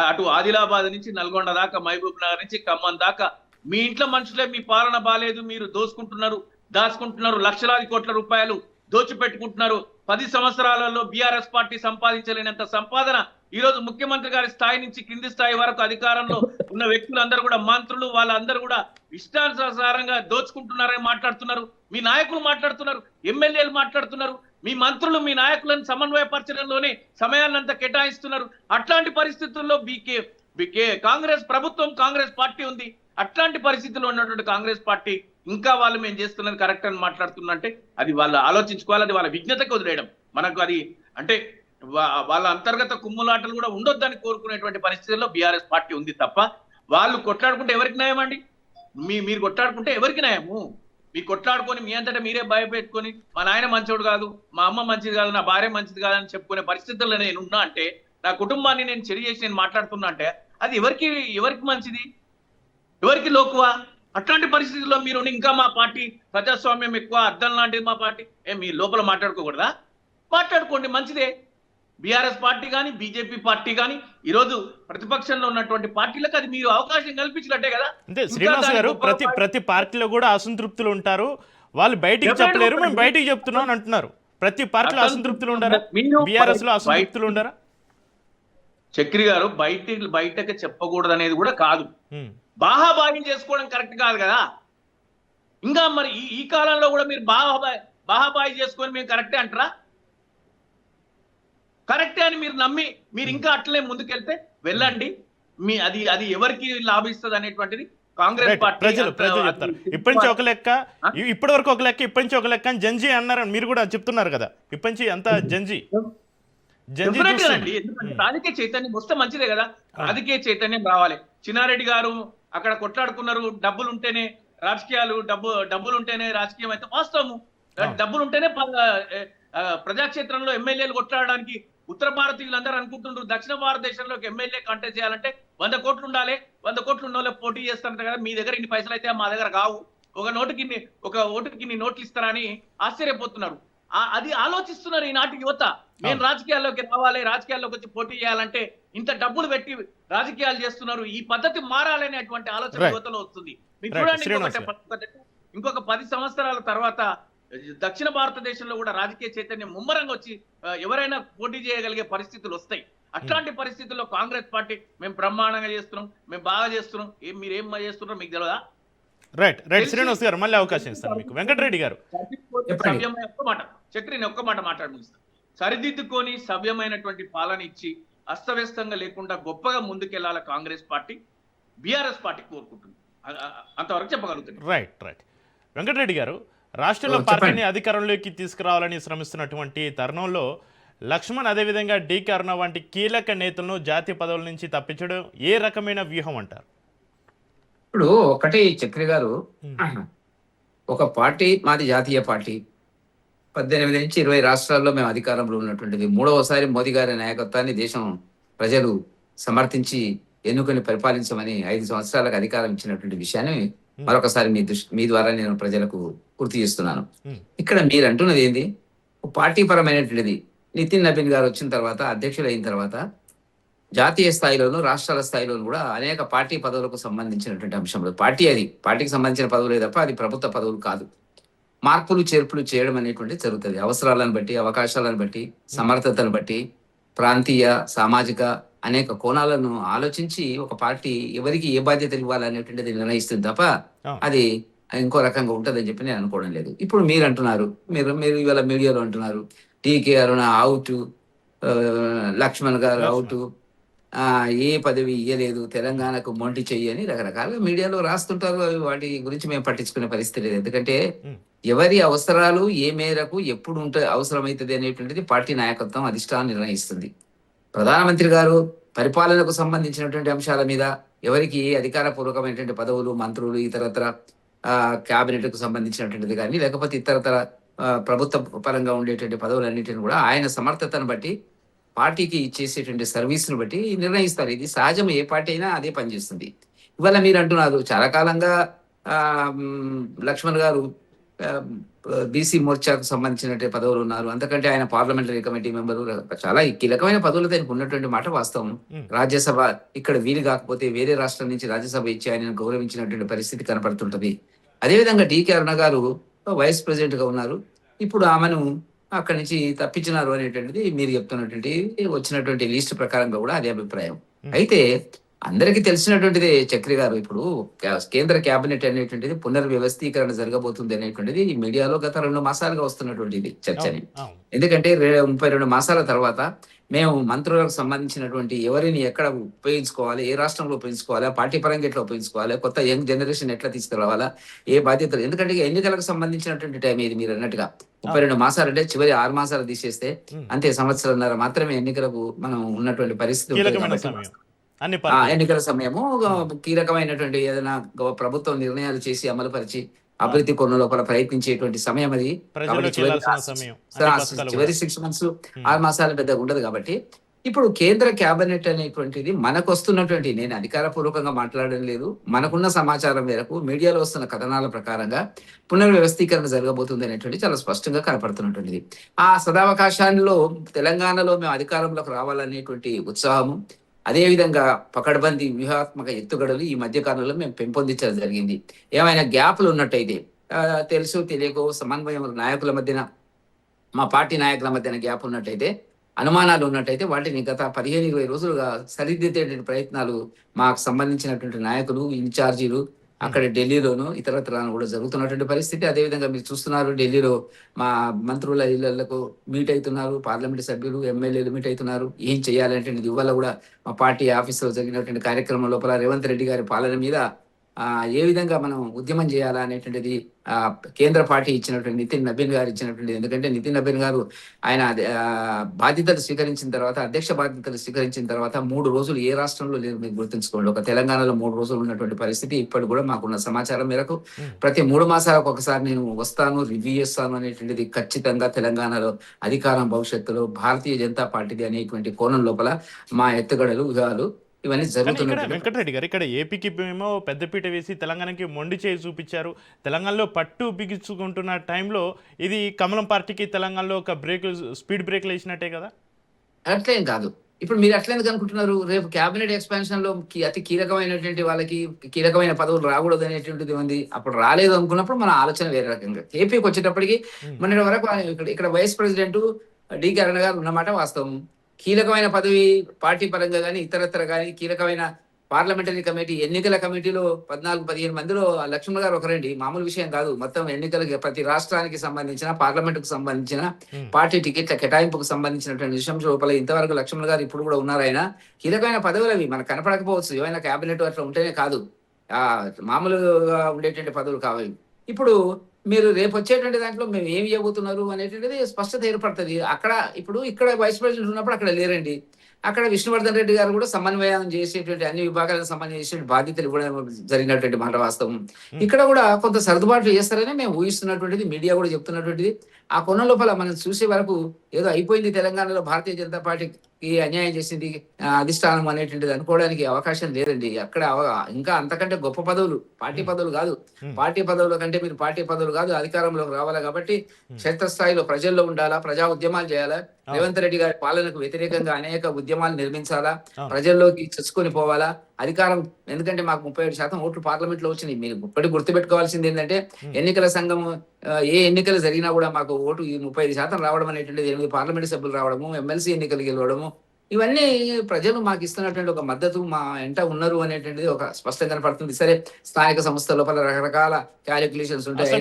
అటు ఆదిలాబాద్ నుంచి నల్గొండ దాకా, మహబూబ్ నగర్ నుంచి ఖమ్మం దాకా మీ ఇంట్లో మనుషులే మీ పాలన బాలేదు, మీరు దాచుకుంటున్నారు, లక్షలాది కోట్ల రూపాయలు దోచిపెట్టుకుంటున్నారు. 10 సంవత్సరాలలో బీఆర్ఎస్ పార్టీ సంపాదించలేనంత సంపాదన ఈరోజు ముఖ్యమంత్రి గారి స్థాయి నుంచి కింది స్థాయి వరకు అధికారంలో ఉన్న వ్యక్తులందరూ కూడా, మంత్రులు వాళ్ళందరూ కూడా ఇష్టానుసారంగా దోచుకుంటున్నారని మాట్లాడుతున్నారు. మీ నాయకులు మాట్లాడుతున్నారు, ఎమ్మెల్యేలు మాట్లాడుతున్నారు, మీ మంత్రులు మీ నాయకులను సమన్వయపరచడంలోనే సమయాన్నంతా కేటాయిస్తున్నారు. అట్లాంటి పరిస్థితుల్లో కాంగ్రెస్ ప్రభుత్వం, కాంగ్రెస్ పార్టీ ఉంది. అట్లాంటి పరిస్థితుల్లో ఉన్నటువంటి కాంగ్రెస్ పార్టీ ఇంకా వాళ్ళు మేము చేస్తున్నది కరెక్ట్ అని మాట్లాడుతున్నంటే అది వాళ్ళు ఆలోచించుకోవాలి. అది వాళ్ళ విజ్ఞతకు వదిలేయడం. మనకు అది అంటే వాళ్ళ అంతర్గత కుమ్ములాటలు కూడా ఉండొద్దని కోరుకునేటువంటి పరిస్థితుల్లో బీఆర్ఎస్ పార్టీ ఉంది తప్ప వాళ్ళు కొట్లాడుకుంటే ఎవరికి న్యాయం అండి? మీరు కొట్లాడుకుంటే ఎవరికి న్యాయము? మీరు కొట్లాడుకొని మీ అంతటా మీరే భయపెట్టుకొని మా నాయన మంచోడు కాదు, మా అమ్మ మంచిది కాదు, నా భార్య మంచిది కాదని చెప్పుకునే పరిస్థితుల్లో నేను ఉన్నా అంటే, నా కుటుంబాన్ని నేను చెడు చేసి నేను మాట్లాడుతున్నా అంటే అది ఎవరికి మంచిది, ఎవరికి లోకువా? అట్లాంటి పరిస్థితుల్లో మీరు ఇంకా మా పార్టీ ప్రజాస్వామ్యం ఎక్కువ, అర్థం లాంటిది మా పార్టీ, మీ లోపల మాట్లాడుకోకూడదా? మాట్లాడుకోండి, మంచిదే. బీఆర్ఎస్ పార్టీ కానీ, బీజేపీ పార్టీ కానీ ఈరోజు ప్రతిపక్షంలో ఉన్నటువంటి పార్టీలకు అది మీరు అవకాశం కల్పించినట్టే కదా. అంటే శ్రీనివాస్ గారు, ప్రతి పార్టీలో కూడా అసంతృప్తులు ఉంటారు, వాళ్ళు బయటికి చెప్పలేరు, మేము బయటికి చెప్తున్నాం అని అంటున్నారు. ప్రతి పార్టీలో అసంతృప్తులు ఉండారా? బీఆర్ఎస్ లో అసంతృప్తులు ఉండారా? చక్రి గారు, బయటకి చెప్పకూడదు అనేది కూడా కాదు, బాహాబాహ్యం చేసుకోవడం కరెక్ట్ కాదు కదా. ఇంకా మరి ఈ కాలంలో కూడా మీరు బాహాబాయి చేసుకొని మేము కరెక్టే అంటారా? కరెక్టే అని మీరు నమ్మి మీరు ఇంకా అట్లనే ముందుకెళ్తే వెళ్ళండి. అది ఎవరికి లాభిస్తుంది అనేటువంటిది కాంగ్రెస్ పార్టీ ప్రజలు చెప్తారు. ఇప్పటి నుంచి ఒక లెక్క, ఇప్పటి వరకు ఒక లెక్క, ఇప్పటి నుంచి ఒక లెక్క అని జంజీ అన్నారని మీరు కూడా చెప్తున్నారు కదా. ఇప్పటి నుంచి అంతా జంజీ అండి. ఎందుకంటే రాజకీయ చైతన్యం వస్తే మంచిదే కదా. రాజకీయ చైతన్యం రావాలి. చిన్నారెడ్డి గారు అక్కడ కొట్లాడుకున్నారు, డబ్బులు ఉంటేనే రాజకీయాలు, డబ్బులు ఉంటేనే రాజకీయం అయితే వాస్తవము. డబ్బులు ఉంటేనే ప్రజాక్షేత్రంలో ఎమ్మెల్యేలు కొట్లాడడానికి ఉత్తర భారతీయులందరూ అనుకుంటుండ్రు దక్షిణ భారతదేశంలోకి ఎమ్మెల్యే కంటెస్ట్ చేయాలంటే 100 కోట్లు ఉండాలి. 100 కోట్లు ఉన్న వాళ్ళు పోటీ చేస్తారంట కదా. మీ దగ్గర ఇన్ని పైసలు అయితే మా దగ్గర కావు, ఒక ఓటుకి ఇన్ని నోట్లు ఇస్తారని ఆశ్చర్యపోతున్నారు. అది ఆలోచిస్తున్నారు ఈనాటి యువత. మేము రాజకీయాల్లోకి రావాలి, రాజకీయాల్లోకి వచ్చి పోటీ చేయాలంటే ఇంత డబ్బులు పెట్టి రాజకీయాలు చేస్తున్నారు. ఈ పద్ధతి మారాలనేటువంటి ఆలోచన యువతలో వస్తుంది. మీరు చూడండి, ఇంకొక 10 సంవత్సరాల తర్వాత దక్షిణ భారతదేశంలో కూడా రాజకీయ చైతన్యం ముమ్మరంగా వచ్చి ఎవరైనా పోటీ చేయగలిగే పరిస్థితులు వస్తాయి. అట్లాంటి పరిస్థితుల్లో కాంగ్రెస్ పార్టీ మేము బ్రహ్మాండంగా చేస్తున్నాం, మేము బాగా చేస్తున్నాం, మీరేం చేస్తున్నారో మీకు తెలియదా? రైట్ శ్రీనివాస్ గారు, మళ్ళీ అవకాశం ఇస్తాను మీకు. వెంకటరెడ్డి గారు, చక్రిని ఒక్క మాట మాట్లాడిస్తాను. సరిదిద్దుకొని సవ్యమైనటువంటి పాలన ఇచ్చి అస్తవ్యస్తంగా లేకుండా గొప్పగా ముందుకెళ్లాల కాంగ్రెస్ పార్టీ, బీఆర్ఎస్ పార్టీ కోరుకుంటుంది. అంతవరకు చెప్పగలుగుతుంది. రైట్ వెంకటరెడ్డి గారు, రాష్ట్రంలో పార్టీని అధికారంలోకి తీసుకురావాలని శ్రమిస్తున్నటువంటి తరుణంలో లక్ష్మణ్, అదేవిధంగా డీకే అరుణ వంటి కీలక నేతలను జాతీయ పదవుల నుంచి తప్పించడం ఏ రకమైన వ్యూహం అంటారు? ఇప్పుడు ఒకటి చక్రి గారు, ఒక పార్టీ మాది జాతీయ పార్టీ, 18 నుంచి 20 రాష్ట్రాల్లో మేము అధికారంలో ఉన్నటువంటిది. 3వసారి మోదీ గారి నాయకత్వాన్ని దేశం ప్రజలు సమర్థించి ఎన్నుకొని పరిపాలించమని 5 సంవత్సరాలకు అధికారం ఇచ్చినటువంటి విషయాన్ని మరొకసారి మీ ద్వారా నేను ప్రజలకు గుర్తు చేస్తున్నాను. ఇక్కడ మీరు అంటున్నది ఏంది? పార్టీ పరమైనటువంటిది. నితిన్ నబీన్ గారు వచ్చిన తర్వాత, అధ్యక్షులు అయిన తర్వాత జాతీయ స్థాయిలోను రాష్ట్రాల స్థాయిలోను కూడా అనేక పార్టీ పదవులకు సంబంధించినటువంటి అంశంలో పార్టీకి సంబంధించిన పదవులే తప్ప అది ప్రభుత్వ పదవులు కాదు. మార్పులు చేర్పులు చేయడం అనేటువంటిది జరుగుతుంది. అవసరాలను బట్టి, అవకాశాలను బట్టి, సమర్థతను బట్టి, ప్రాంతీయ సామాజిక అనేక కోణాలను ఆలోచించి ఒక పార్టీ ఎవరికి ఏ బాధ్యతలు ఇవ్వాలనేటువంటిది నిర్ణయిస్తుంది తప్ప అది ఇంకో రకంగా ఉంటుందని చెప్పి నేను అనుకోవడం లేదు. ఇప్పుడు మీరు అంటున్నారు, మీరు ఇవాళ మీడియాలో అంటున్నారు డీకే అరుణ అవుట్, లక్ష్మణ్ గారు అవుట్, ఏ పదవి ఇయ్యలేదు, తెలంగాణకు మొంటి చెయ్యి అని రకరకాలుగా మీడియాలో రాస్తుంటారు. వాటి గురించి మేము పట్టించుకునే పరిస్థితి లేదు. ఎందుకంటే ఎవరి అవసరాలు ఏ మేరకు ఎప్పుడు అవసరమవుతుంది అనేటువంటిది పార్టీ నాయకత్వం, అధిష్టానం నిర్ణయిస్తుంది. ప్రధానమంత్రి గారు పరిపాలనకు సంబంధించినటువంటి అంశాల మీద ఎవరికి అధికారపూర్వకమైనటువంటి పదవులు, మంత్రులు, ఇతరత్ర క్యాబినెట్ కు సంబంధించినటువంటిది కానీ లేకపోతే ఇతరతర ప్రభుత్వ పరంగా ఉండేటువంటి పదవులన్నింటిని కూడా ఆయన సమర్థతను బట్టి, పార్టీకి చేసేటువంటి సర్వీస్ను బట్టి నిర్ణయిస్తారు. ఇది సహజం, ఏ పార్టీ అయినా అదే పనిచేస్తుంది. ఇవాళ మీరు అంటున్నారు చాలా కాలంగా లక్ష్మణ్ గారు బీసీ మోర్చాకు సంబంధించినటువంటి పదవులు ఉన్నారు. అంతకంటే ఆయన పార్లమెంటరీ కమిటీ మెంబరు, చాలా కీలకమైన పదవులతో ఆయనకు ఉన్నటువంటి మాట వాస్తవం. రాజ్యసభ ఇక్కడ వీలు కాకపోతే వేరే రాష్ట్రం నుంచి రాజ్యసభ ఇచ్చి ఆయన గౌరవించినటువంటి పరిస్థితి కనపడుతుంటది. అదేవిధంగా డీకే అరుణ గారు వైస్ ప్రెసిడెంట్ గా ఉన్నారు. ఇప్పుడు ఆమెను అక్కడి నుంచి తప్పించినారు అనేటువంటిది మీరు చెప్తున్నటువంటి వచ్చినటువంటి లిస్ట్ ప్రకారంగా కూడా అదే అభిప్రాయం. అయితే అందరికీ తెలిసినటువంటిది చక్రి గారు, ఇప్పుడు కేంద్ర కేబినెట్ అనేటువంటిది పునర్వ్యవస్థీకరణ జరగబోతుంది అనేటువంటిది ఈ మీడియాలో గత 2 మాసాలుగా వస్తున్నటువంటిది చర్చని. ఎందుకంటే 32 మాసాల తర్వాత మేము మంత్రులకు సంబంధించినటువంటి ఎవరిని ఎక్కడ ఉపయోగించుకోవాలి, ఏ రాష్ట్రంలో ఉపయోగించుకోవాలా, పార్టీ పరంగా ఎట్లా ఉపయోగించుకోవాలి, కొత్త యంగ్ జనరేషన్ ఎట్లా తీసుకురావాలా, ఏ బాధ్యతలు, ఎందుకంటే ఎన్నికలకు సంబంధించినటువంటి టైం ఇది. మీరు అన్నట్టుగా 32 మాసాలు అంటే చివరి 6 మాసాలు తీసేస్తే అంతే, సంవత్సరంన్నర మాత్రమే ఎన్నికలకు మనం ఉన్నటువంటి పరిస్థితి. ఎన్నికల సమయము కీలకమైనటువంటి ఏదైనా ప్రభుత్వం నిర్ణయాలు చేసి అమలుపరిచి అభివృద్ధి కొన్న లోపల ప్రయత్నించేటువంటి సమయం అది. చివరి 6 months 6 మాసాలు పెద్దగా ఉండదు. కాబట్టి ఇప్పుడు కేంద్ర కేబినెట్ అనేటువంటిది మనకు వస్తున్నటువంటి, నేను అధికారపూర్వకంగా మాట్లాడడం లేదు, మనకున్న సమాచారం మేరకు మీడియాలో వస్తున్న కథనాల ప్రకారంగా పునర్వ్యవస్థీకరణ జరగబోతుంది అనేటువంటి చాలా స్పష్టంగా కనపడుతున్నటువంటిది. ఆ సదావకాశాల్లో తెలంగాణలో మేము అధికారంలోకి రావాలనేటువంటి ఉత్సాహము, అదేవిధంగా పకడ్బందీ వ్యూహాత్మక ఎత్తుగడలు ఈ మధ్య కాలంలో మేము పెంపొందించడం జరిగింది. ఏమైనా గ్యాప్లు ఉన్నట్టయితే, తెలుసు తెలియకో సమన్వయం నాయకుల మధ్యన, మా పార్టీ నాయకుల మధ్యన గ్యాప్ ఉన్నట్టయితే, అనుమానాలు ఉన్నట్టయితే వాటిని గత 15-20 రోజులుగా సరిదిద్దేటువంటి ప్రయత్నాలు మాకు సంబంధించినటువంటి నాయకులు, ఇన్ఛార్జీలు, అక్కడ ఢిల్లీలోను ఇతరత్రాను కూడా జరుగుతున్నటువంటి పరిస్థితి. అదేవిధంగా మీరు చూస్తున్నారు, ఢిల్లీలో మా మంత్రుల ఇళ్లకు మీట్ అవుతున్నారు, పార్లమెంట్ సభ్యులు, ఎమ్మెల్యేలు మీట్ అవుతున్నారు. ఏం చేయాలంటే ఇవాళ కూడా మా పార్టీ ఆఫీసులో జరిగినటువంటి కార్యక్రమం లోపల రేవంత్ రెడ్డి గారి పాలన మీద ఏ విధంగా మనం ఉద్యమం చేయాలా అనేటువంటిది కేంద్ర పార్టీ ఇచ్చినటువంటి నితిన్ నబీన్ గారు ఇచ్చినటువంటి, ఎందుకంటే నితిన్ నబీన్ గారు ఆయన బాధ్యతలు స్వీకరించిన తర్వాత, అధ్యక్ష బాధ్యతలు స్వీకరించిన తర్వాత 3 రోజులు ఏ రాష్ట్రంలో లేదు మీరు గుర్తుంచుకోండి. ఒక తెలంగాణలో 3 రోజులు ఉన్నటువంటి పరిస్థితి ఇప్పటి కూడా మాకున్న సమాచారం మేరకు ప్రతి 3 మాసాలకు ఒకసారి నేను వస్తాను, రివ్యూ చేస్తాను అనేటువంటిది ఖచ్చితంగా తెలంగాణలో అధికారం భవిష్యత్తులో భారతీయ జనతా పార్టీది అనేటువంటి కోణం లోపల మా ఎత్తుగడలు వ్యూహాలు ఇవన్నీ కానీ ఇక్కడ జరుగుతున్నటువంటి. వెంకటరెడ్డి గారు ఇక్కడ ఏపీకి ఏమో పెద్దపీట వేసి తెలంగాణకి మొండి చేయి చూపించారు. తెలంగాణలో పట్టు బిగించుకుంటున్న టైంలో ఇది కమలం పార్టీకి తెలంగాణలో ఒక స్పీడ్ బ్రేక్లు వేసినట్టే కదా. అట్లేం కాదు. ఇప్పుడు మీరు అట్లా ఎందుకు అనుకుంటున్నారు? రేపు క్యాబినెట్ ఎక్స్పాన్షన్ లో అతి కీలకమైనటువంటి వాళ్ళకి కీలకమైన పదవులు రాకూడదు అనేటువంటిది ఉంది. అప్పుడు రాలేదు అనుకున్నప్పుడు మన ఆలోచన వేరే రకంగా. ఏపీకి వచ్చేటప్పటికి మొన్నటి వరకు ఇక్కడ వైస్ ప్రెసిడెంట్ డికే అరుణ గారు ఉన్నమాట వాస్తవం. కీలకమైన పదవి పార్టీ పరంగా కానీ ఇతరత్ర కానీ కీలకమైన పార్లమెంటరీ కమిటీ, ఎన్నికల కమిటీలో 14-15 మందిలో లక్ష్మణ్ గారు ఒకరండి. మామూలు విషయం కాదు. మొత్తం ఎన్నికలకి ప్రతి రాష్ట్రానికి సంబంధించిన, పార్లమెంటుకు సంబంధించిన పార్టీ టికెట్ల కేటాయింపుకు సంబంధించినటువంటి విషయం లోపల ఇంతవరకు లక్ష్మణ్ గారు ఇప్పుడు కూడా ఉన్నారు. ఆయన కీలకమైన పదవులు అవి మనకు కనపడకపోవచ్చు, ఏమైనా కేబినెట్ అట్లా ఉంటేనే కాదు, మామూలుగా ఉండేటువంటి పదవులు కావాలి. ఇప్పుడు మీరు రేపు వచ్చేటువంటి దాంట్లో మేము ఏమి ఇవ్వబోతున్నారు అనేటువంటిది స్పష్టత ఏర్పడుతుంది. ఇక్కడ వైస్ ప్రెసిడెంట్ ఉన్నప్పుడు అక్కడ లేరండి. అక్కడ విష్ణువర్ధన్ రెడ్డి గారు కూడా సమన్వయం చేసేటువంటి అన్ని విభాగాలకు సమన్వయం చేసే బాధ్యతలు ఇవ్వడం జరిగినటువంటి మాట వాస్తవం. ఇక్కడ కూడా కొంత సర్దుబాట్లు చేస్తారని మేము ఊహిస్తున్నటువంటిది, మీడియా కూడా చెప్తున్నటువంటిది. ఆ కొన లోపల మనం చూసే వరకు ఏదో అయిపోయింది తెలంగాణలో, భారతీయ జనతా పార్టీకి అన్యాయం చేసింది అధిష్టానం అనేటువంటిది అనుకోవడానికి అవకాశం లేదండి. అక్కడ ఇంకా అంతకంటే గొప్ప పదవులు, పార్టీ పదవులు కాదు. పార్టీ పదవుల కంటే మీరు పార్టీ పదవులు కాదు, అధికారంలోకి రావాలా. కాబట్టి క్షేత్రస్థాయిలో ప్రజల్లో ఉండాలా, ప్రజా ఉద్యమాలు చేయాలా, రేవంత్ రెడ్డి గారి పాలనకు వ్యతిరేకంగా అనేక ఉద్యమాలు నిర్మించాలా, ప్రజల్లోకి చొచ్చుకొని పోవాలా. అధికారం, ఎందుకంటే మాకు 37% ఓట్లు పార్లమెంట్ లో వచ్చినాయి. మీరు ఇప్పటికి గుర్తుపెట్టుకోవాల్సింది ఏంటంటే ఎన్నికల సంఘం ఏ ఎన్నికలు జరిగినా కూడా మాకు ఓటు 35% రావడం అనేటువంటిది, 8 పార్లమెంట్ సభ్యులు రావడము, ఎమ్మెల్సీ ఎన్నికలు గెలవడము, ఇవన్నీ ప్రజలు మాకు ఇస్తున్నటువంటి ఒక మద్దతు, మా వెంట ఉన్నారు అనేటువంటిది ఒక స్పష్టంగా కనపడుతుంది. సరే, స్థానిక సంస్థల లోపల రకరకాల క్యాలిక్యులేషన్స్ ఉంటాయి.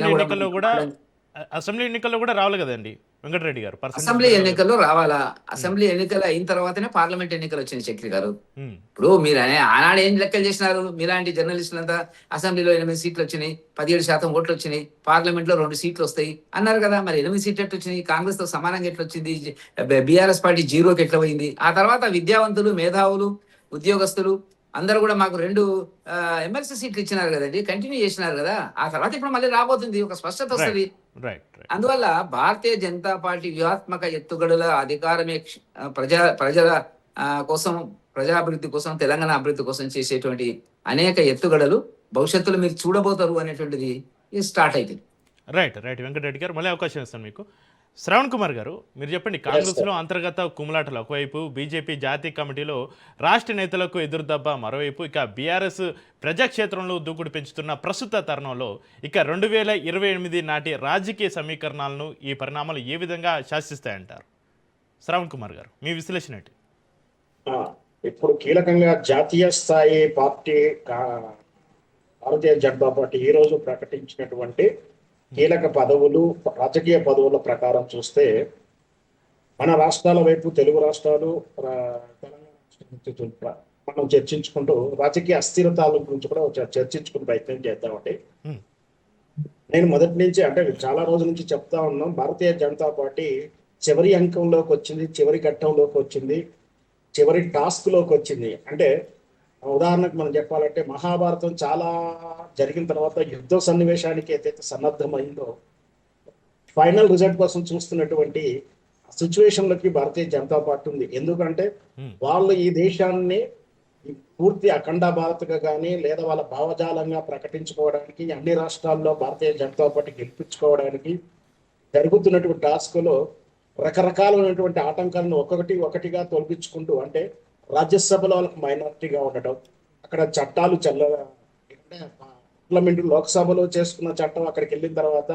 అసెంబ్లీ ఎన్నికల్లో కూడా రావాలి కదండి వెంకటరెడ్డి గారు. అసెంబ్లీ ఎన్నికల్లో రావాలా? అసెంబ్లీ ఎన్నికలు అయిన తర్వాతనే పార్లమెంట్ ఎన్నికలు వచ్చినాయి చక్రి గారు. ఇప్పుడు మీరు ఆనాడు ఏం లెక్కలు చేసినారు? మీలాంటి జర్నలిస్టులంతా అసెంబ్లీలో 8 సీట్లు వచ్చినాయి, 17% ఓట్లు వచ్చినాయి, పార్లమెంట్ లో 2 సీట్లు వస్తాయి అన్నారు కదా. మరి 8 సీట్లు ఎట్లా వచ్చినాయి? కాంగ్రెస్ తో సమానంగా ఎట్లా వచ్చింది? బీఆర్ఎస్ పార్టీ 0కి ఎట్లా పోయింది? ఆ తర్వాత విద్యావంతులు, మేధావులు, ఉద్యోగస్తులు అందరూ కూడా మాకు 2 ఎమ్మెల్సీ సీట్లు ఇచ్చినారు కదండి, కంటిన్యూ చేసినారు కదా. ఆ తర్వాత ఇప్పుడు మళ్ళీ రాబోతుంది, ఒక స్పష్టత వస్తుంది. అందువల్ల భారతీయ జనతా పార్టీ వ్యూహాత్మక ఎత్తుగడుల అధికారమే ప్రజల కోసం, ప్రజాభివృద్ధి కోసం, తెలంగాణ అభివృద్ధి కోసం చేసేటువంటి అనేక ఎత్తుగడలు భవిష్యత్తులో మీరు చూడబోతారు అనేటువంటిది స్టార్ట్ అవుతుంది. రైట్ వెంకటరెడ్డి గారు, మళ్ళీ అవకాశం ఇస్తాను మీకు. శ్రవణ్ కుమార్ గారు, మీరు చెప్పండి. కాంగ్రెస్లో అంతర్గత కుమ్ములాటలు ఒకవైపు, బీజేపీ జాతీయ కమిటీలో రాష్ట్ర నేతలకు ఎదురుదెబ్బ మరోవైపు, ఇక బీఆర్ఎస్ ప్రజాక్షేత్రంలో దూకుడు పెంచుతున్న ప్రస్తుత తరుణంలో ఇక 2028 నాటి రాజకీయ సమీకరణాలను ఈ పరిణామాలు ఏ విధంగా శాసిస్తాయంటారు? శ్రవణ్ కుమార్ గారు, మీ విశ్లేషణ ఏంటి? ఇప్పుడు కీలకంగా జాతీయ స్థాయి పార్టీ భారతీయ జనతా పార్టీ ఈ రోజు ప్రకటించినటువంటి కీలక పదవులు, రాజకీయ పదవుల ప్రకారం చూస్తే మన రాష్ట్రాల వైపు, తెలుగు రాష్ట్రాలు, తెలంగాణ మనం చర్చించుకుంటూ రాజకీయ అస్థిరతాల గురించి కూడా చర్చించుకునే ప్రయత్నం చేద్దామండి. నేను మొదటి నుంచి, అంటే చాలా రోజుల నుంచి చెప్తా ఉన్నాం, భారతీయ జనతా పార్టీ చివరి అంకంలోకి వచ్చింది, చివరి ఘట్టంలోకి వచ్చింది, చివరి టాస్క్ లోకి వచ్చింది. అంటే ఉదాహరణకు మనం చెప్పాలంటే మహాభారతం చాలా జరిగిన తర్వాత యుద్ధ సన్నివేశానికి ఏదైతే సన్నద్ధమైందో ఫైనల్ రిజల్ట్ కోసం చూస్తున్నటువంటి సిచ్యువేషన్ లోకి భారతీయ జనతా పార్టీ ఉంది. ఎందుకంటే వాళ్ళు ఈ దేశాన్ని పూర్తి అఖండ భారత్గా కానీ లేదా వాళ్ళ భావజాలంగా ప్రకటించుకోవడానికి, అన్ని రాష్ట్రాల్లో భారతీయ జనతా పార్టీ గెలిపించుకోవడానికి జరుగుతున్నటువంటి టాస్క్ లో రకరకాలైనటువంటి ఆటంకాలను ఒక్కొక్కటిగా తొలగించుకుంటూ, అంటే రాజ్యసభలో వాళ్ళకి మైనారిటీగా ఉండటం, అక్కడ చట్టాలు పార్లమెంటు, లోక్సభలో చేసుకున్న చట్టం అక్కడికి వెళ్ళిన తర్వాత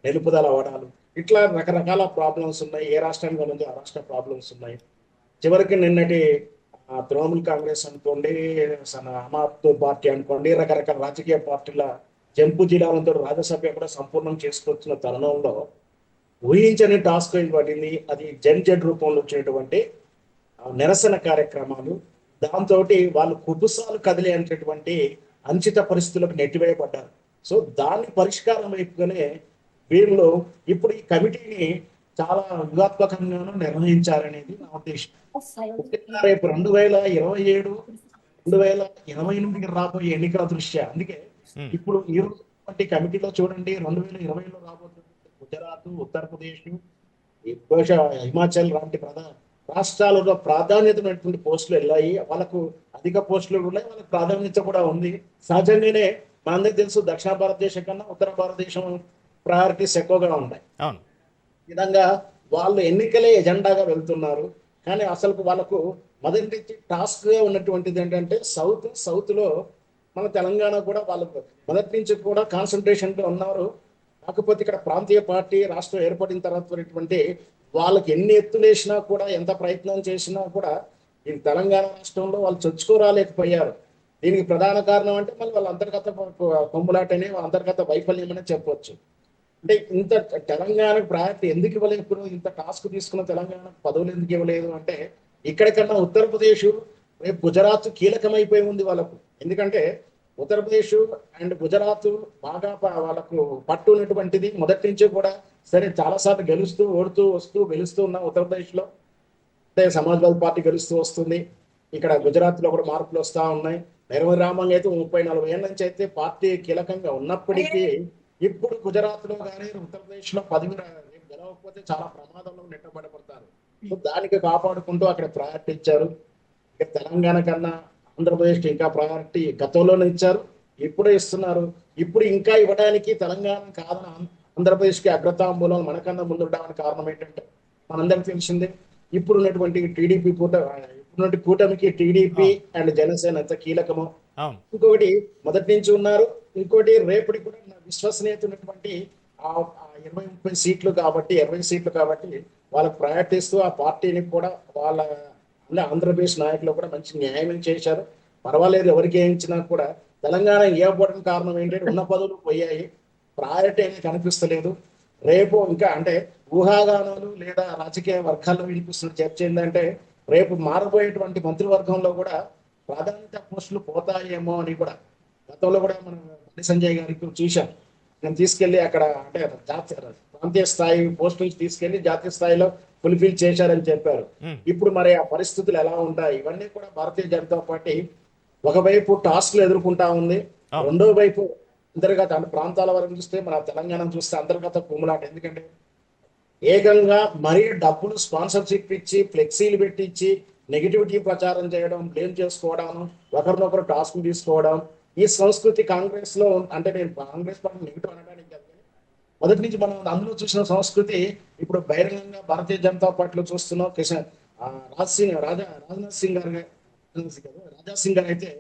నిలుపుదల అవ్వడాలు, ఇట్లా రకరకాల ప్రాబ్లమ్స్ ఉన్నాయి. ఏ రాష్ట్రానికి ఉంది ఆ రాష్ట్ర ప్రాబ్లమ్స్ ఉన్నాయి. చివరికి నిన్నటి తృణమూల్ కాంగ్రెస్ అనుకోండి, ఆమ్ ఆద్మీ పార్టీ అనుకోండి, రకరకాల రాజకీయ పార్టీల జంపు జిల్లాలతో రాజ్యసభ కూడా సంపూర్ణం చేసుకొచ్చిన తరుణంలో ఊహించని టాస్క్ పడింది. అది జెడ్ రూపంలో వచ్చినటువంటి నిరసన కార్యక్రమాలు. దాంతో వాళ్ళు కుబుసాలు కదిలేటటువంటి అంచిత పరిస్థితులకు నెట్టివేయబడ్డారు. సో దాన్ని పరిష్కారం వైపుగానే వీళ్ళు ఇప్పుడు ఈ కమిటీని చాలా వ్యూహాత్మకంగానూ నిర్వహించాలనేది నా ఉద్దేశం. రేపు 2027, 2028 రాబోయే ఎన్నికల దృష్ట్యా, అందుకే ఇప్పుడు ఈ రోజు కమిటీలో చూడండి 2020లో రాబోతున్న గుజరాత్, ఉత్తరప్రదేశ్, బహుశా హిమాచల్ లాంటి రాష్ట్రాలలో ప్రాధాన్యతమైనటువంటి పోస్టులు వెళ్ళాయి. వాళ్ళకు అధిక పోస్టులు ఉన్నాయి, వాళ్ళకి ప్రాధాన్యత కూడా ఉంది. సహజంగానే మనందరికీ తెలుసు దక్షిణ భారతదేశం కన్నా ఉత్తర భారతదేశం ప్రయారిటీస్ ఎక్కువగా ఉన్నాయి. ఈ విధంగా వాళ్ళు ఎన్నికలే ఎజెండాగా వెళ్తున్నారు. కానీ అసలు వాళ్ళకు మొదటి నుంచి టాస్క్ గా ఉన్నటువంటిది ఏంటంటే సౌత్ లో మన తెలంగాణ కూడా వాళ్ళకు మొదటి నుంచి కూడా కాన్సన్ట్రేషన్ లో ఉన్నారు. కాకపోతే ఇక్కడ ప్రాంతీయ పార్టీ రాష్ట్రం ఏర్పడిన తర్వాత వాళ్ళకి ఎన్ని ఎత్తులు వేసినా కూడా, ఎంత ప్రయత్నం చేసినా కూడా ఈ తెలంగాణ రాష్ట్రంలో వాళ్ళు చొచ్చుకోరాలేకపోయారు. దీనికి ప్రధాన కారణం అంటే మళ్ళీ వాళ్ళ అంతర్గత కొమ్ములాటనే, వాళ్ళ అంతర్గత వైఫల్యం అనే చెప్పవచ్చు. అంటే ఇంత తెలంగాణకు ప్రయారిటీ ఎందుకు ఇవ్వలేదు, ఇప్పుడు ఇంత టాస్క్ తీసుకున్న తెలంగాణకు పదవులు ఎందుకు ఇవ్వలేదు అంటే, ఇక్కడికన్నా ఉత్తరప్రదేశ్, రేపు గుజరాత్ కీలకమైపోయి ఉంది వాళ్ళకు. ఎందుకంటే ఉత్తరప్రదేశ్ అండ్ గుజరాత్ బాగా వాళ్ళకు పట్టు ఉన్నటువంటిది. మొదటి నుంచి కూడా సరే చాలాసార్లు గెలుస్తూ గెలుస్తూ ఉన్న ఉత్తరప్రదేశ్ లో అంటే సమాజ్వాదీ పార్టీ గెలుస్తూ వస్తుంది. ఇక్కడ గుజరాత్ లో కూడా మార్పులు వస్తూ ఉన్నాయి. నిర్విరామంగా అయితే 30-40 ఏళ్ళ నుంచి అయితే పార్టీ కీలకంగా ఉన్నప్పటికీ ఇప్పుడు గుజరాత్ లో కానీ ఉత్తరప్రదేశ్ లో పదవి గెలవకపోతే చాలా ప్రమాదంలో నెట్టబడతారు. దానికి కాపాడుకుంటూ అక్కడ ప్రయారిటీ ఇచ్చారు. ఇక తెలంగాణ కన్నా ఆంధ్రప్రదేశ్ ఇంకా ప్రయారిటీ గతంలోనే ఇచ్చారు, ఇప్పుడే ఇస్తున్నారు. ఇప్పుడు ఇంకా ఇవ్వడానికి తెలంగాణ కాదని ఆంధ్రప్రదేశ్కి అగ్రతాంబూలం మనకన్నా ముందు ఉండడానికి కారణం ఏంటంటే మనందరికి తెలిసిందే, ఇప్పుడున్నటువంటి కూటమికి టీడీపీ అండ్ జనసేన ఎంత కీలకమో. ఇంకొకటి మొదటి నుంచి ఉన్నారు, ఇంకోటి రేపటి కూడా విశ్వసనీయత ఉన్నటువంటి 20-30 సీట్లు కాబట్టి 20 సీట్లు కాబట్టి వాళ్ళకు ప్రయారిటీస్తూ ఆ పార్టీని కూడా వాళ్ళ ఆంధ్రప్రదేశ్ నాయకులు కూడా మంచి న్యాయం చేశారు. పర్వాలేదు, ఎవరికి ఏమించినా కూడా తెలంగాణ ఇవ్వకపోవడానికి కారణం ఏంటంటే ఉన్న పదవులు పోయాయి, ప్రయారిటీ అనేది కనిపిస్తలేదు. రేపు ఇంకా అంటే ఊహాగానాలు లేదా రాజకీయ వర్గాల్లో వినిపిస్తున్న చర్చ ఏంటంటే రేపు మారబోయేటువంటి మంత్రివర్గంలో కూడా ప్రాధాన్యత పోస్టులు పోతాయేమో అని కూడా గతంలో కూడా మనం బండి సంజయ్ గారికి చూశాం. నేను తీసుకెళ్లి అక్కడ అంటే ప్రాంతీయ స్థాయి పోస్ట్ నుంచి తీసుకెళ్లి జాతీయ స్థాయిలో ఫుల్ఫిల్ చేశారని చెప్పారు. ఇప్పుడు మరి ఆ పరిస్థితులు ఎలా ఉంటాయి, ఇవన్నీ కూడా భారతీయ జనతా పార్టీ ఒకవైపు టాస్క్లు ఎదుర్కొంటా ఉంది, రెండో వైపు అంతర్గత ప్రాంతాల వరకు చూస్తే మన తెలంగాణ చూస్తే అంతర్గత కుమ్ములాట. ఎందుకంటే ఏకంగా మరీ డబ్బులు స్పాన్సర్షిప్ ఇచ్చి ఫ్లెక్సీలు పెట్టించి నెగిటివిటీ ప్రచారం చేయడం, బ్లేమ్ చేసుకోవడం, ఒకరినొకరు టాస్క్ తీసుకోవడం, ఈ సంస్కృతి కాంగ్రెస్ లో అంటే నేను కాంగ్రెస్ పార్టీ నెగిటివ్ అనడానికి కాదు, మొదటి నుంచి మనం అందులో చూసిన సంస్కృతి ఇప్పుడు బహిరంగంగా భారతీయ జనతా పార్టీలో చూస్తున్నాం. రాజ్నాథ్ సింగ్ గారు అయితే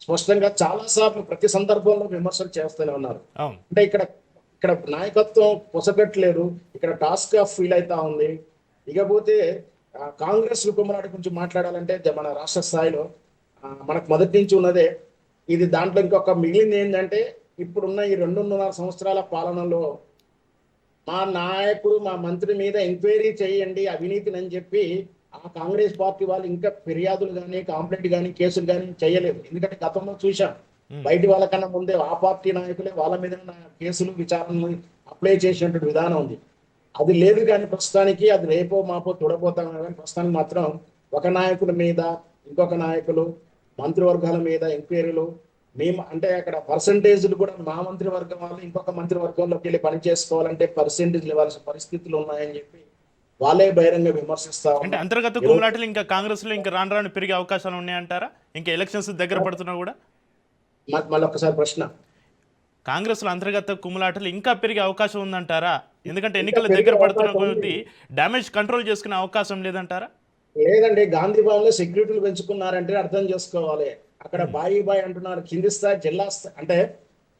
స్పష్టంగా చాలా సార్లు ప్రతి సందర్భంలో విమర్శలు చేస్తూనే ఉన్నారు. అంటే ఇక్కడ నాయకత్వం పొసగట్లేదు, ఇక్కడ టాస్క్ ఫీల్ అవుతా ఉంది. ఇకపోతే కాంగ్రెస్ కుమ్మనాటి గురించి మాట్లాడాలంటే మన రాష్ట్ర స్థాయిలో మనకు మొదటి నుంచి ఉన్నదే ఇది. దాంట్లో ఇంకొక మిగిలింది ఏంటంటే ఇప్పుడున్న ఈ 2.5 సంవత్సరాల పాలనలో మా నాయకుడు మా మంత్రి మీద ఎంక్వైరీ చేయండి అవినీతిని అని చెప్పి ఆ కాంగ్రెస్ పార్టీ వాళ్ళు ఇంకా ఫిర్యాదులు కానీ కంప్లైంట్ కానీ కేసులు కానీ చేయలేదు. ఎందుకంటే గతంలో చూశాం, బయటి వాళ్ళకన్నా ముందే ఆ పార్టీ నాయకులే వాళ్ళ మీద కేసులు విచారణలు అప్లై చేసినటువంటి విధానం ఉంది. అది లేదు కానీ ప్రస్తుతానికి అది రేపో మాపో చూడబోతాం. కానీ ప్రస్తుతానికి మాత్రం ఒక నాయకుడి మీద ఇంకొక నాయకులు మంత్రివర్గాల మీద ఎంక్వైరీలు. మేము అంటే అక్కడ పర్సంటేజ్లు కూడా మా మంత్రివర్గం వాళ్ళు ఇంకొక మంత్రివర్గంలోకి వెళ్ళి పని చేసుకోవాలంటే పర్సంటేజ్ ఇవ్వాల్సిన పరిస్థితులు ఉన్నాయని చెప్పి వాళ్ళే బహిరంగ విమర్శిస్తా. అంటే అంతర్గత కుమ్ములాటలు ఇంకా కాంగ్రెస్ లో ఇంకా రాను పెరిగే అవకాశాలు ఉన్నాయంటారా? ఇంకా ఎలక్షన్స్ దగ్గర పడుతున్నా కూడా మళ్ళీ ఒకసారి ప్రశ్న, కాంగ్రెస్ లో అంతర్గత కుమ్ములాటలు ఇంకా పెరిగే అవకాశం ఉందంటారా? ఎందుకంటే ఎన్నికల దగ్గర పడుతున్న కొద్ది డ్యామేజ్ కంట్రోల్ చేసుకునే అవకాశం లేదంటారా? లేదండి, గాంధీ భవన్ లో సెక్యూరిటీలు పెంచుకున్నారంటే అర్థం చేసుకోవాలి. అక్కడ బాయి అంటున్నారు, కింది స్థాయి జిల్లా అంటే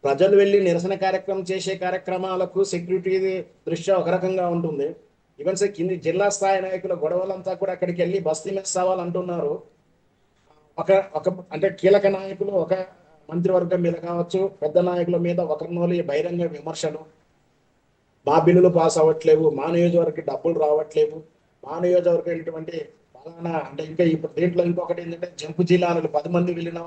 ప్రజలు వెళ్ళి నిరసన కార్యక్రమం చేసే కార్యక్రమాలకు సెక్యూరిటీ దృష్ట్యా ఒక రకంగా ఉంటుంది. ఈవెన్ కింది జిల్లా స్థాయి నాయకుల గొడవలంతా కూడా అక్కడికి వెళ్ళి బస్తీ మెస్ అవ్వాలంటున్నారు. ఒక ఒక అంటే కీలక నాయకులు ఒక మంత్రివర్గం మీద కావచ్చు, పెద్ద నాయకుల మీద ఒకరినోలి బహిరంగ విమర్శలు, మా బిల్లులు పాస్ అవ్వట్లేవు, మా నియోజకవర్గం డబ్బులు రావట్లేవు, మా నియోజకవర్గం ఇటువంటి ఫలానా అంటే ఇంకా ఇప్పుడు దీంట్లో ఇంకొకటి ఏంటంటే జంపు జిల్లాలు 10 మంది వెళ్ళిన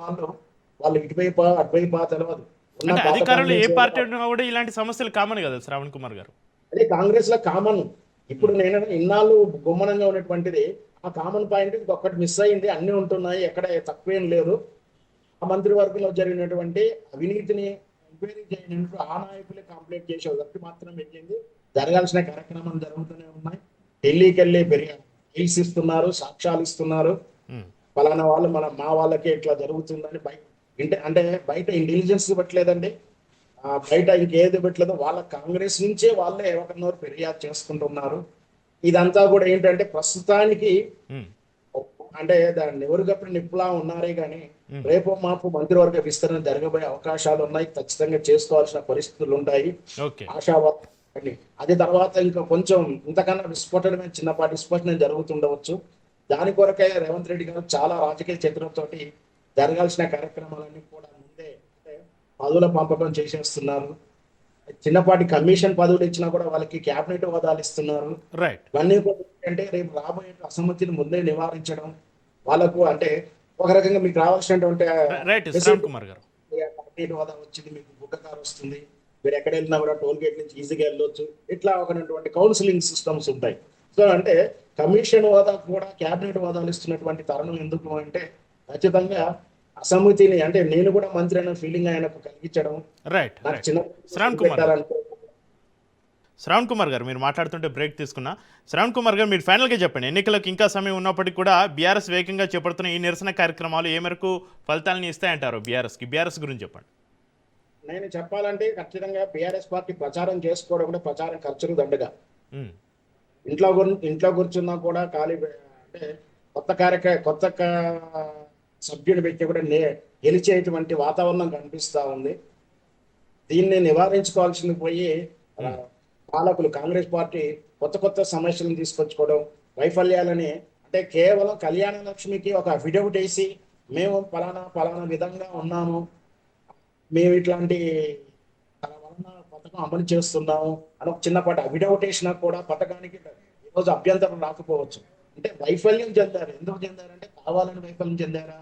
వాళ్ళు ఇటువైపా అటువైపా తెలియదు. ఉన్న అంటే పాత అధికారులు ఏ కాంగ్రెస్ పార్టీ ఉన్నా కూడా ఇలాంటి సమస్యలు కామన్ కదా శ్రావణ్ కుమార్ గారు. అదే కాంగ్రెస్ లో కామన్. ఇప్పుడు నేను ఇన్నాళ్ళు గుమ్మనంగా ఉన్నటువంటిది ఆ కామన్ పాయింట్ ఒక్కటి మిస్ అయింది. అన్ని ఉంటున్నాయి, ఎక్కడ తక్కువేం లేదు. ఆ మంత్రివర్గంలో జరిగినటువంటి అవినీతిని ఎంక్వైరీ చేయడానికి ఆ నాయకులే కంప్లైంట్ చేసే వ్యక్తి మాత్రం వెళ్ళింది. జరగాల్సిన కార్యక్రమాలు జరుగుతూనే ఉన్నాయి. ఢిల్లీకి వెళ్ళి ఫైల్స్ ఇస్తున్నారు, సాక్ష్యాలు ఇస్తున్నారు. ఉమ్, ఫలానా వాళ్ళు మా వాళ్ళకి ఇట్లా జరుగుతుందని అంటే బయట ఇంటెలిజెన్స్ పెట్టలేదండి, బయట ఇంకేది పెట్టలేదు. వాళ్ళ కాంగ్రెస్ నుంచే వాళ్ళే ఒకరినొకరు ఫిర్యాదు చేసుకుంటున్నారు. ఇదంతా కూడా ఏంటంటే ప్రస్తుతానికి ఉమ్, అంటే దాన్ని ఎవరికప్పుడు నిప్పులా ఉన్నారే కానీ Hmm. రేపు మాపు మంత్రివర్గ విస్తరణ జరగబోయే అవకాశాలు ఉన్నాయి. ఖచ్చితంగా చేసుకోవాల్సిన పరిస్థితులు ఉంటాయి. ఓకే. ఆశావాది అది తర్వాత ఇంకా కొంచెం ఇంతకన్నా విస్ఫోటనమే చిన్నపాటి విస్ఫోటనం జరుగుతుండవచ్చు. దాని కొరకే రేవంత్ రెడ్డి గారు చాలా రాజకీయ చతురతోటి జరగాల్సిన కార్యక్రమాలన్నీ కూడా ముందే అంటే పదవుల పంపకం చేసేస్తున్నారు. చిన్నపాటి కమిషన్ పదవులు ఇచ్చినా కూడా వాళ్ళకి క్యాబినెట్ హోదాలు ఇస్తున్నారు. రైట్. ఇవన్నీ కూడా ఏంటంటే రేపు రాబోయే అసమ్మతిని ముందే నివారించడం, వాళ్ళకు అంటే ఒక రకంగా మీకు రావాల్సినటువంటి రైట్ శ్రావణ్ కుమార్ గారు. క్యాబినెట్ హోదా వచ్చింది, మీకు గుడ్డ కారు వస్తుంది, మీరు ఎక్కడ వెళ్ళినా కూడా టోల్ గేట్ నుంచి ఈజీగా వెళ్ళొచ్చు, ఇట్లా ఒకటువంటి కౌన్సిలింగ్ సిస్టమ్స్ ఉంటాయి. సో అంటే కమిషన్ హోదా కూడా క్యాబినెట్ హోదాలు ఇస్తున్నటువంటి తరుణం ఎందుకు అంటే ఖచ్చితంగా అసమ్మతిని అంటే నేను కూడా మంత్రి అనే ఫీలింగ్ ఆయనకు కలిగించడం. రైట్. నాకు రైట్. చిన్న శ్రావణ్ కుమార్ గారు. పెట్టాలంటే శ్రావణ్ కుమార్ గారు మీరు మాట్లాడుతుంటే బ్రేక్ తీసుకున్నా. శ్రావణ్ కుమార్ గారు మీరు ఫైనల్గా చెప్పండి, ఎన్నికలకు ఇంకా సమయం ఉన్నప్పటికీ కూడా బీఆర్ఎస్ వేగంగా చేపడుతున్న ఈ నిరసన కార్యక్రమాలు ఏ మేరకు ఫలితాలను ఇస్తాయంటారు బీఆర్ఎస్ గురించి చెప్పండి. నేను చెప్పాలంటే ఖచ్చితంగా బీఆర్ఎస్ పార్టీ ప్రచారం చేసుకోవడం కూడా ప్రచారం ఖర్చులు దండగా. ఉమ్, ఇంట్లో కూర్చున్నా కూడా ఖాళీ అంటే కొత్త సభ్యుని పెట్టి కూడా గెలిచేటువంటి వాతావరణం కనిపిస్తా ఉంది. దీన్ని నివారించుకోవాల్సింది పోయి పాలకులు కాంగ్రెస్ పార్టీ కొత్త సమస్యలను తీసుకొచ్చుకోవడం, వైఫల్యాలని అంటే కేవలం కళ్యాణ లక్ష్మికి ఒక అఫిడవిట్ వేసి మేము పలానా విధంగా ఉన్నాము, మేము ఇట్లాంటి పథకం అమలు చేస్తున్నాము అని ఒక చిన్నపాటి అఫిడవిట్ వేసినా కూడా పథకానికి ఈరోజు అభ్యంతరం రాకపోవచ్చు. అంటే వైఫల్యం చెందారు. ఎందుకు చెందారంటే కావాలని వైఫల్యం చెందారా,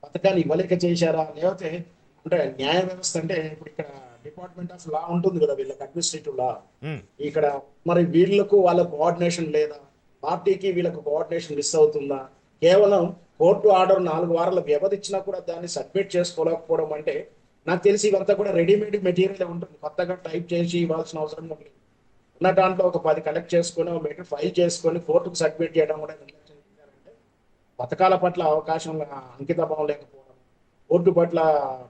పథకాన్ని ఇవ్వలేక చేశారా, లేకపోతే అంటే న్యాయ వ్యవస్థ అంటే ఇప్పుడు ఇక్కడ డిపార్ట్మెంట్ ఆఫ్ లా ఉంటుంది కదా, వీళ్ళకి అడ్మినిస్ట్రేటివ్ లా, ఉమ్, ఇక్కడ మరి వీళ్ళకు వాళ్ళ కోఆర్డినేషన్ లేదా, పార్టీకి వీళ్ళకు కోఆర్డినేషన్ మిస్ అవుతుందా, కేవలం కోర్టు ఆర్డర్ 4 వారాల వ్యవధి ఇచ్చినా కూడా దాన్ని సబ్మిట్ చేసుకోలేకపోవడం అంటే నాకు తెలిసి ఇవంతా కూడా రెడీమేడ్ మెటీరియల్ ఉంటుంది. కొత్తగా టైప్ చేసి ఇవ్వాల్సిన అవసరం లేదు. ఉన్న దాంట్లో ఒక 10 కలెక్ట్ చేసుకొని మెటీరియల్ ఫైల్ చేసుకొని కోర్టుకు సబ్మిట్ చేయడం కూడా నిర్లక్ష్యం చేశారంటే పథకాల పట్ల అవకాశం అంకిత భావం లేకపోవడం, కోర్టు పట్ల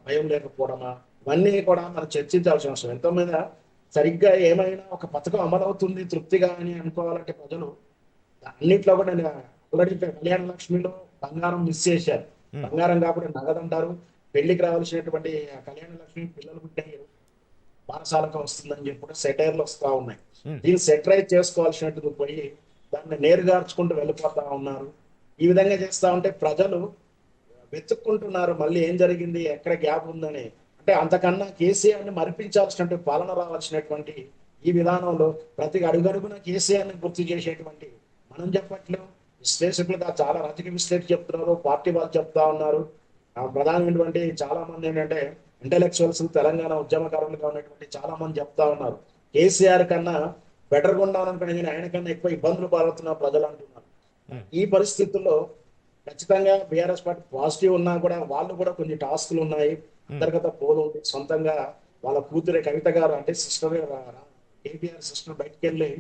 భయం లేకపోవడమా, ఇవన్నీ కూడా మనం చర్చించాల్సిన అవసరం. ఎంతో మీద సరిగ్గా ఏమైనా ఒక పథకం అమలవుతుంది తృప్తిగా అని అనుకోవాలంటే ప్రజలు అన్నింటిలో కూడా ఆల్రెడీ కళ్యాణ లక్ష్మిలో బంగారం మిస్ చేశారు. బంగారం కాకుండా నగదంటారు. పెళ్లికి రావాల్సినటువంటి కళ్యాణ లక్ష్మి పిల్లలు పుట్టే పాఠశాలకు వస్తుందని చెప్పి కూడా సెటైర్లు వస్తూ ఉన్నాయి. దీన్ని సెటరైజ్ చేసుకోవాల్సినట్టు పోయి దాన్ని నేరుగార్చుకుంటూ వెళ్ళిపోతా ఉన్నారు. ఈ విధంగా చేస్తా ఉంటే ప్రజలు వెతుక్కుంటున్నారు మళ్ళీ ఏం జరిగింది, ఎక్కడ గ్యాప్ ఉందని. అంటే అంతకన్నా కేసీఆర్ని మరిపించాల్సినటువంటి పాలన రావాల్సినటువంటి ఈ విధానంలో ప్రతి అడుగడుగున కేసీఆర్ని గుర్తు చేసేటువంటి మనం చెప్పట్లేము, విశ్లేషకులుగా చాలా రాజకీయ విశ్లేషకులు చెప్తున్నారు, పార్టీ వాళ్ళు చెప్తా ఉన్నారు. ప్రధానమైనటువంటి చాలా మంది ఏంటంటే ఇంటెలెక్చువల్స్ తెలంగాణ ఉద్యమకారులుగా ఉన్నటువంటి చాలా మంది చెప్తా ఉన్నారు కేసీఆర్ కన్నా బెటర్గా ఉండాలనుకునే కానీ ఆయన కన్నా ఎక్కువ ఇబ్బందులు పాల్గొతున్న ప్రజలు అంటున్నారు. ఈ పరిస్థితుల్లో ఖచ్చితంగా బీఆర్ఎస్ పార్టీ పాజిటివ్ ఉన్నా కూడా వాళ్ళు కూడా కొన్ని టాస్కులు ఉన్నాయి. అంతర్గత పోలు ఉంది. సొంతంగా వాళ్ళ కూతురే కవిత గారు అంటే సిస్టర్ కేటీఆర్ సిస్టర్ బయటకు వెళ్ళి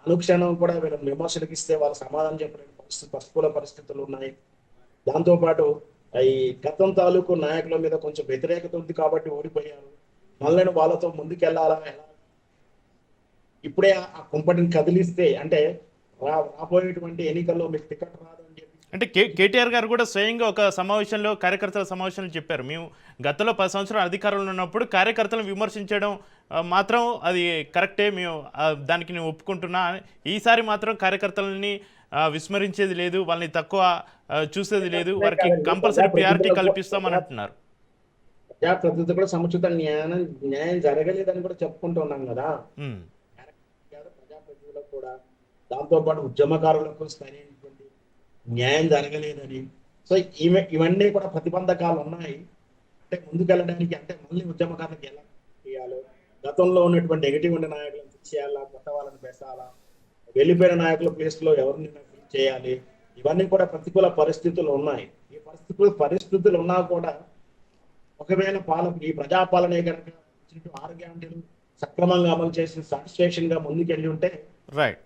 అనుక్షణం కూడా వీళ్ళని విమర్శలకు ఇస్తే వాళ్ళు సమాధానం చెప్పలేని ప్రతికూల పరిస్థితులు ఉన్నాయి. దాంతోపాటు ఈ గతం తాలూకు నాయకుల మీద కొంచెం వ్యతిరేకత ఉంది కాబట్టి ఓడిపోయారు. మళ్ళీ వాళ్ళతో ముందుకెళ్లాలా, ఎలా ఇప్పుడే ఆ కుంపటిని కదిలిస్తే అంటే రాబోయేటువంటి ఎన్నికల్లో మీకు టికెట్ రాదని చెప్పి అంటే కేటీఆర్ గారు కూడా స్వయంగా ఒక సమావేశంలో కార్యకర్తల సమావేశంలో చెప్పారు, మేము గతంలో 10 సంవత్సరాలు అధికారంలో ఉన్నప్పుడు కార్యకర్తలను విమర్శించడం మాత్రం అది కరెక్టే, మేము దానికి నేను ఒప్పుకుంటున్నా, ఈసారి మాత్రం కార్యకర్తలని విస్మరించేది లేదు, వాళ్ళని తక్కువ చూసేది లేదు, వారికి కంపల్సరీ ప్రియారిటీ కల్పిస్తామని అంటున్నారు. ప్రజాప్రతినిధులు కూడా సముచిత న్యాయం జరగలేదని కూడా చెప్పుకుంటూ ఉన్నాం కదా. ఉమ్, ప్రజాప్రతినిధులకు కూడా దాంతోపాటు ఉద్యమకారులకు సరైనటువంటి న్యాయం జరగలేదని, సో ఇవన్నీ కూడా ప్రతిబంధకాలు ఉన్నాయి. అంటే ముందుకెళ్ళడానికి, అంటే మళ్ళీ ఉద్యమకారులకు ఎలా చేయాలో, గతంలో ఉన్నటువంటి నెగిటివ్ ఉండే నాయకులను తీసేయాలా, కొత్త వాళ్ళని పెంచాలా, వెళ్ళిపోయిన నాయకుల ప్లేస్ లో ఎవరిని ఫిల్ చేయాలి, ఇవన్నీ కూడా ప్రతికూల పరిస్థితులు ఉన్నాయి. ఈ పరిస్థితులు ఉన్నా కూడా ఒకవేళ ఈ ప్రజాపాలనే కనుక 6 గ్యారెంటీలు సక్రమంగా అమలు చేసి సాటిస్ఫాక్షన్ గా ముందుకెళ్ళి ఉంటే రైట్,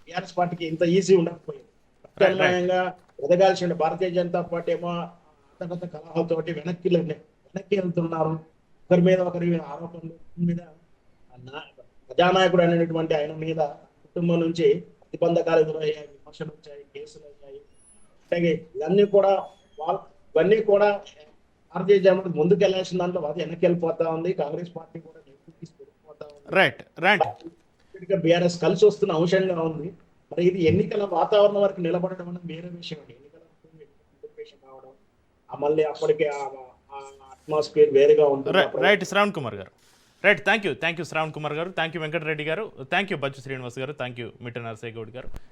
టీఆర్ఎస్ పార్టీకి ఇంత ఈజీ ఉండకపోయింది. ప్రత్యామ్నాయంగా ఎదగాల్సిన భారతీయ జనతా పార్టీ ఏమో అంతకంత కలహాలతోటి వెనక్కి వెళ్తున్నారు. ఒకరి మీద ఆరోపణలు మీద ప్రజానాయకుడు అనేటువంటి ఆయన మీద కుటుంబం నుంచి ప్రతిబంధకాలు ఎదురయ్యాయి, విమర్శలు వచ్చాయి, కేసులు అయ్యాయి. అలాగే ఇవన్నీ కూడా భారతీయ జనతా ముందుకు వెళ్ళాల్సిన దాంట్లో అది వెనక్కి వెళ్ళిపోతా ఉంది. కాంగ్రెస్ పార్టీ కూడా పెరిగిపోతా ఉంది. Right, right. బీఆర్ఎస్ కలిసి వస్తున్న అంశంగా ఉంది. మరి ఇది ఎన్నికల వాతావరణం వరకు నిలబడడం అనేది వేరే విషయం అండి. ఎన్నికల రావడం మళ్ళీ అప్పటికే అట్మాస్ఫియర్ వేరేగా ఉంటుంది. రైట్ శ్రావణ్ కుమార్ గారు, right. Thank you Shravan Kumar గారు, థ్యాంక్ యూ వెంకటరెడ్డి గారు, థ్యాంక్ యూ బచ్చు శ్రీనివాస్ గారు, థ్యాంక్ యూ మిట్ట నరసయ్య గౌడ్ గారు.